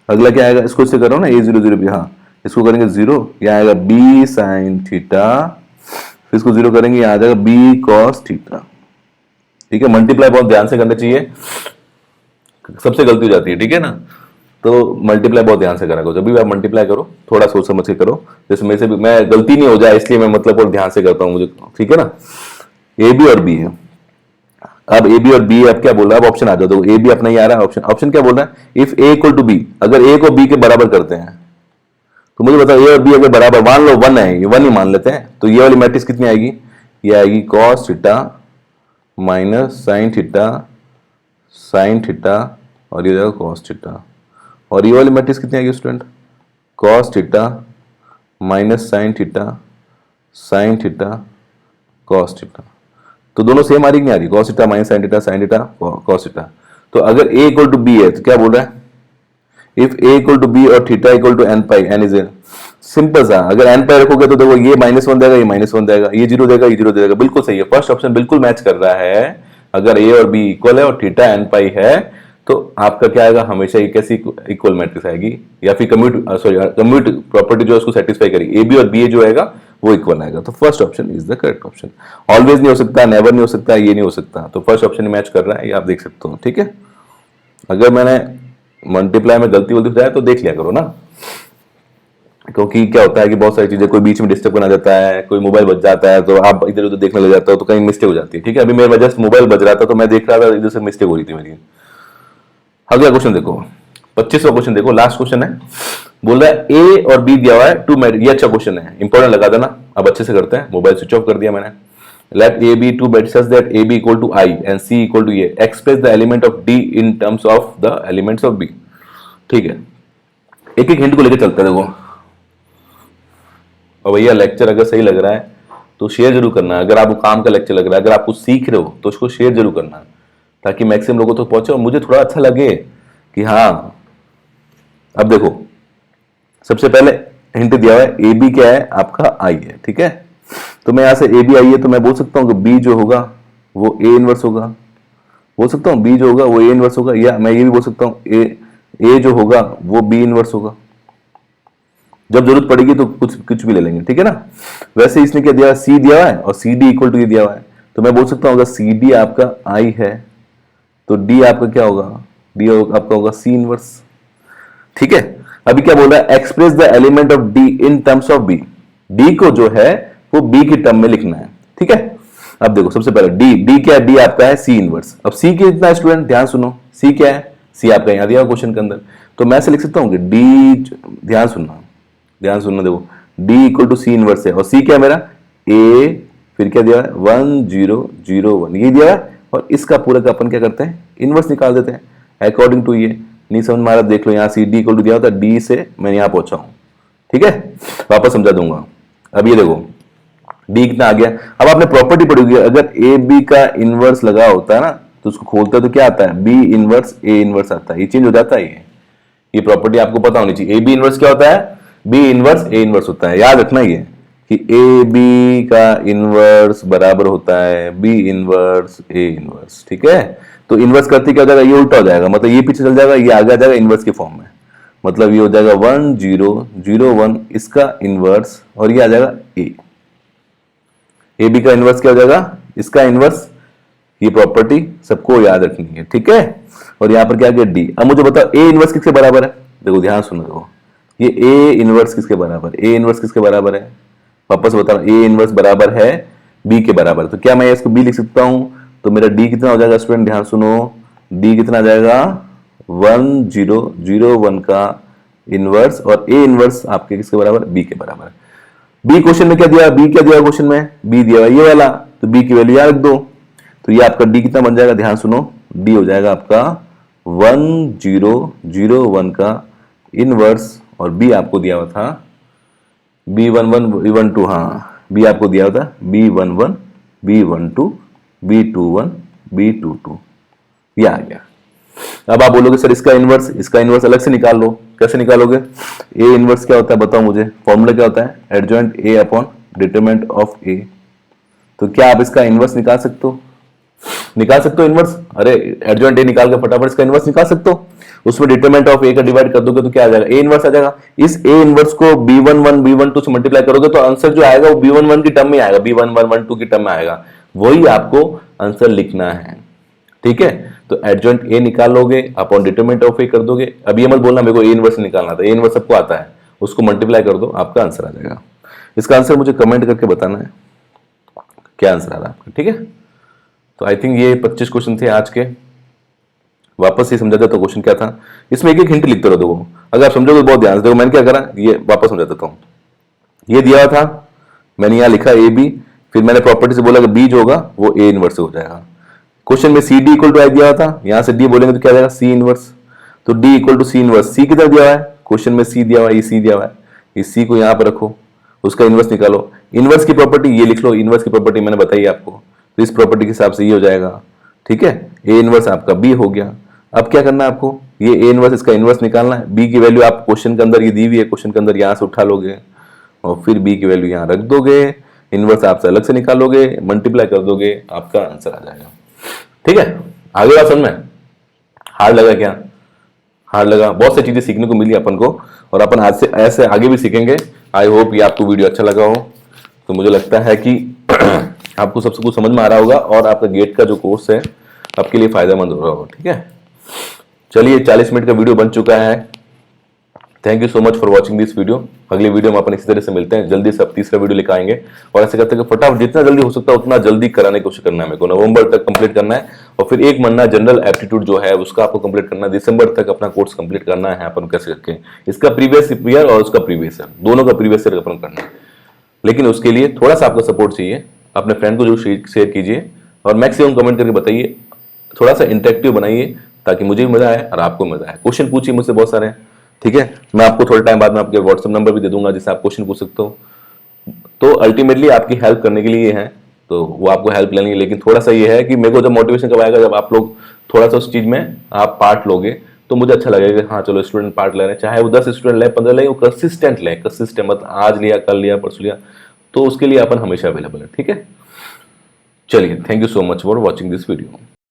अगला क्या आएगा, इसको इससे करो ना, ए जीरो जीरो बी, हाँ इसको करेंगे जीरो, यहाँ आएगा बी साइन थीटा, फिर इसको जीरो करेंगे, यहाँ आ जाएगा बी कॉस थीटा। ठीक है, मल्टीप्लाई बहुत ध्यान से करना चाहिए, सबसे गलती हो जाती है। ठीक है ना, तो मल्टीप्लाई बहुत ध्यान से करा करो, जब भी आप मल्टीप्लाई करो थोड़ा सोच समझ के करो, जैसे मेरे से भी मैं गलती नहीं हो जाए इसलिए मैं मतलब और ध्यान से करता हूं मुझे। ठीक है ना, ए बी और बी है, अब ए बी और बी अब क्या बोल रहा है, अब ऑप्शन आ जाओ, तो ए बी अपना ही आ रहा है, ऑप्शन क्या बोल रहा है, if A equal to B, अगर ए को बी के बराबर करते हैं, तो मुझे बताओ ए और बी अगर बराबर, मान लो वन है, ये वन ही मान लेते हैं, तो ये वाली मैट्रिक्स कितनी आएगी, ये आएगी cos theta minus sine theta और ये जाएगा कॉस थीटा, और ये वाली मैट्रिक्स कितनी आएगी student, cos theta minus sine theta cos theta. तो दोनों सेम आ रही नहीं आ रही, cos theta minus sine theta cos theta. तो अगर a इक्वल टू बी है तो क्या बोल रहा है, if a equal to B और theta equal to n pi, n is a simple सा, अगर एन पाई रखोगे तो देखो ये माइनस वन देगा, ये माइनस वन देगा, ये जीरो देगा, ये जीरो देगा, बिल्कुल सही है, फर्स्ट ऑप्शन बिल्कुल मैच कर रहा है। अगर a और b इक्वल है और थीटा एन पाई है तो आपका क्या आएगा, हमेशा ये कैसी इक्वल मैट्रिक्स आएगी, या फिर कम्यूट प्रॉपर्टी जो है उसको सेटिस्फाई करेगी, ए बी और बी जो आएगा वो इक्वल आएगा। तो first option is the correct option. Always नहीं हो सकता, नेवर नहीं हो सकता, ये नहीं हो सकता, तो फर्स्ट ऑप्शन मैच कर रहा है, ये आप देख सकते हो। ठीक है, अगर मैंने मल्टीप्लाई में गलती वलती जाए तो देख लिया करो ना, क्योंकि क्या होता है कि बहुत सारी चीजें कोई बीच में डिस्टर्ब करना जाता है, कोई मोबाइल बज जाता है तो आप इधर उधर देखने लग जाते हो, तो कहीं मिस्टेक हो जाती है। ठीक है, अभी मेरे वजह से मोबाइल बज रहा था तो मैं देख रहा था, इधर से मिस्टेक हो रही थी मेरी। अगला क्वेश्चन देखो 25वां क्वेश्चन देखो, लास्ट क्वेश्चन है। बोल रहा है ए और बी दिया हुआ है टू ये अच्छा क्वेश्चन है, इंपॉर्टेंट लगा देना। अब अच्छे से करते हैं, मोबाइल स्विच ऑफ कर दिया मैंने। Let A B two matrices that A B equal to I and C equal to A, express the element of D in terms of the elements of B. ठीक है, एक एक हिंट को लेकर चलते हैं। देखो और भैया लेक्चर अगर सही लग रहा है तो शेयर जरूर करना है। अगर आपको काम का लेक्चर लग रहा है, अगर आप कुछ सीख रहे हो तो उसको शेयर जरूर करना है, ताकि मैक्सिमम लोगों तक पहुंचे और मुझे थोड़ा अच्छा लगे कि हाँ। अब देखो, सबसे पहले हिंट दिया हुआ है ए बी क्या है, आपका आई है। ठीक है, तो मैं यहां से ए बी आई है तो मैं बोल सकता हूं कि बी जो होगा वो ए इनवर्स होगा। बोल सकता हूं बी जो होगा वो ए इनवर्स होगा, या मैं ये भी बोल सकता हूं ए जो होगा वो बी इनवर्स होगा। जब जरूरत पड़ेगी तो कुछ कुछ भी ले लेंगे। ठीक है ना। वैसे इसने क्या दिया, सी दिया हुआ है और सी डी इक्वल टू ये दिया हुआ है, तो मैं बोल सकता हूं अगर सी डी आपका आई है तो डी आपका क्या होगा, डी आपका होगा सी इनवर्स। ठीक है, अभी क्या बोल रहा है, express the element of D in terms of B. D को जो है वो बी के टर्म में लिखना है। ठीक है, अब देखो सबसे पहले डी क्या है, डी आपका है सी इनवर्स। अब सी कितना स्टूडेंट, ध्यान सुनो, सी क्या है, सी आपका यहां दिया क्वेश्चन के अंदर, तो मैं ऐसे लिख सकता हूं कि डी, ध्यान सुनना देखो, D equal to C inverse है और सी क्या है मेरा ए, फिर क्या दिया है 1 0 0 1, ये दिया है। और इसका पूरा का अपन क्या करते हैं, इनवर्स निकाल देते हैं अकॉर्डिंग टू ये। नहीं समझ में आ रहा, देख लो यहाँ सी डी इक्वल टू दिया होता है, डी से मैं यहाँ पहुंचा हूं। ठीक है, वापस समझा दूंगा। अब ये देखो डी कितना आ गया। अब आपने प्रॉपर्टी पढ़ी होगी, अगर ए बी का इनवर्स लगा होता है ना तो उसको खोलते हैं तो क्या आता है, बी इनवर्स ए इनवर्स आता है। ये चेंज हो जाता है, ये प्रॉपर्टी आपको पता होनी चाहिए। ए बी इनवर्स क्या होता है, बी इनवर्स ए इनवर्स होता है। याद रखना ये कि ए बी का इनवर्स बराबर होता है बी इनवर्स ए इनवर्स। ठीक है, तो इनवर्स करते क्या हो जाएगा, ये उल्टा हो जाएगा, मतलब ये पीछे चल जाएगा, ये आगे आ जाएगा इनवर्स के फॉर्म में। मतलब ये हो जाएगा 1 0 0 1 इसका इनवर्स, और ये आ जाएगा ए बी का इनवर्स क्या हो जाएगा, इसका इनवर्स। ये प्रॉपर्टी सबको याद रखनी है। ठीक है, और यहां पर क्या आ गया डी। अब मुझे बताओ ए इनवर्स किसके बराबर है, देखो ध्यान सुनो, देखो ये ए इनवर्स किसके बराबर, ए इनवर्स किसके बराबर है, वापस बता रहा हूं, ए इनवर्स बराबर है बी के बराबर। तो क्या मैं इसको बी लिख सकता हूं, तो मेरा डी कितना हो जाएगा स्टूडेंट, ध्यान सुनो, डी कितना आ जाएगा 1 0 0 1 का इनवर्स, और ए इनवर्स आपके किसके बराबर, बी के बराबर। बी क्वेश्चन में क्या दिया, बी क्या दिया क्वेश्चन में, बी दिया ये वाला, तो बी की वैल्यू यहां रख दो। तो ये आपका डी कितना बन जाएगा, ध्यान सुनो, डी हो जाएगा आपका 1 0 0 1 का इनवर्स, और बी आपको दिया हुआ था B11 B12, हाँ बी आपको दिया हुआ था B11 B12 B21 B22, ये आ गया। अब आप बोलोगे सर इसका इनवर्स अलग से निकाल लो, कैसे निकालोगे, ए इनवर्स क्या होता है बताओ मुझे, फॉर्मूला क्या होता है, adjoint A upon determinant of A. तो क्या आप इसका इनवर्स निकाल सकते हो, इनवर्स, अरे एडजॉइंट ए निकाल के फटाफट इसका इनवर्स निकाल सकते हो। उसमें डिटरमिनेंट ऑफ ए का डिवाइड कर दोगे तो क्या आ जाएगा, ए इनवर्स आ जाएगा। इस ए इनवर्स को B11 B12 से मल्टीप्लाई करोगे तो आंसर जो आएगा वो B11 की टर्म में आएगा, B11 12 की टर्म में आएगा, वही आपको आंसर लिखना है। ठीक है, तो एडजॉइंट ए निकालोगे अपॉन डिटरमिनेंट ऑफ ए कर दोगे। अब ये मत बोलना मेरे को ए इनवर्स निकालना था, ए इनवर्स सबको आता है, उसको मल्टीप्लाई कर दो, आपका आंसर आ जाएगा। इसका आंसर मुझे कमेंट करके बताना है क्या आंसर आ रहा है आपका। ठीक है, तो आई थिंक ये 25 क्वेश्चन थे आज के। वापस ये समझा देता क्वेश्चन क्या था, इसमें एक एक हिंट लिखते रहो। देखो अगर आप समझोगे बहुत ध्यान से, देखो मैंने क्या करा, ये वापस समझा देता हूँ। ये दिया था, मैंने यहाँ लिखा ए बी, फिर मैंने प्रॉपर्टी से बोला कि बी जो होगा वो ए इनवर्स हो जाएगा। क्वेश्चन में C D equal to I दिया था, यहाँ से डी बोलेंगे तो क्या जाएगा सी इनवर्स, तो D equal to C inverse. C कितना दिया हुआ है, क्वेश्चन में सी दिया हुआ है, ये सी दिया हुआ है, इस सी को यहाँ पर रखो, उसका इनवर्स निकालो। इनवर्स की प्रॉपर्टी ये लिख लो, इनवर्स की प्रॉपर्टी मैंने बताई आपको, तो इस प्रॉपर्टी के हिसाब से ये हो जाएगा। ठीक है, ए इनवर्स आपका बी हो गया। अब क्या करना है आपको, ये ए इनवर्स इसका इनवर्स निकालना है। बी की वैल्यू आप क्वेश्चन के अंदर ये दी हुई है, क्वेश्चन के अंदर यहाँ से उठा लोगे और फिर बी की वैल्यू यहाँ रख दोगे, इनवर्स आपसे अलग से निकालोगे, मल्टीप्लाई कर दोगे, आपका आंसर आ जाएगा। ठीक है, आगे बात समझ में हार्ड लगा क्या, हार्ड लगा, बहुत सी चीजें सीखने को मिली अपन को, और अपन आज से ऐसे आगे भी सीखेंगे। आई होप ये आपको वीडियो अच्छा लगा हो। तो मुझे लगता है कि आपको सबसे कुछ समझ में आ रहा होगा और आपका गेट का जो कोर्स है आपके लिए फायदेमंद हो रहा होगा। ठीक है, चलिए 40 मिनट का वीडियो बन चुका है। Thank you so much for watching this video. अगली वीडियो में अपन इसी तरह से मिलते हैं, जल्दी से अब तीसरा वीडियो लेकर आएंगे, और ऐसे करते हैं कि फटाफट जितना जल्दी हो सकता है उतना जल्दी कराने की कोशिश करना है, मेरे को नवंबर तक कंप्लीट करना है। और फिर 1 महीना जनरल एप्टीट्यूड जो है उसका आपको कंप्लीट करना, दिसंबर तक अपना कोर्स कंप्लीट करना है अपन कैसे करके, इसका प्रीवियस ईयर और उसका प्रीवियस ईयर दोनों का प्रीवियस ईयर अपन करना है। लेकिन उसके लिए थोड़ा सा आपका सपोर्ट चाहिए, अपने फ्रेंड को जो शेयर कीजिए और मैक्सिमम कमेंट करके बताइए, थोड़ा सा इंटरेक्टिव बनाइए ताकि मुझे भी मजा आए और आपको मजा आए। क्वेश्चन पूछिए मुझसे बहुत सारे, ठीक है। मैं आपको थोड़े टाइम बाद में आपके व्हाट्सएप नंबर भी दे दूंगा जिससे आप क्वेश्चन पूछ सकते हो। तो अल्टीमेटली आपकी हेल्प करने के लिए है, तो वो आपको हेल्प लेंगे। लेकिन थोड़ा सा ये है कि मेरे को जब मोटिवेशन कब आएगा, जब आप लोग थोड़ा सा उस चीज में आप पार्ट लोगे तो मुझे अच्छा लगेगा कि हाँ चलो स्टूडेंट पार्ट ले रहे हैं, चाहे वो 10 स्टूडेंट ले 15 ले, वो कंसिस्टेंट ले, कंसिस्टेंट मत आज लिया कल लिया परसों लिया, तो उसके लिए अपन हमेशा अवेलेबल है, ठीक है। चलिए, thank you so much for watching this video.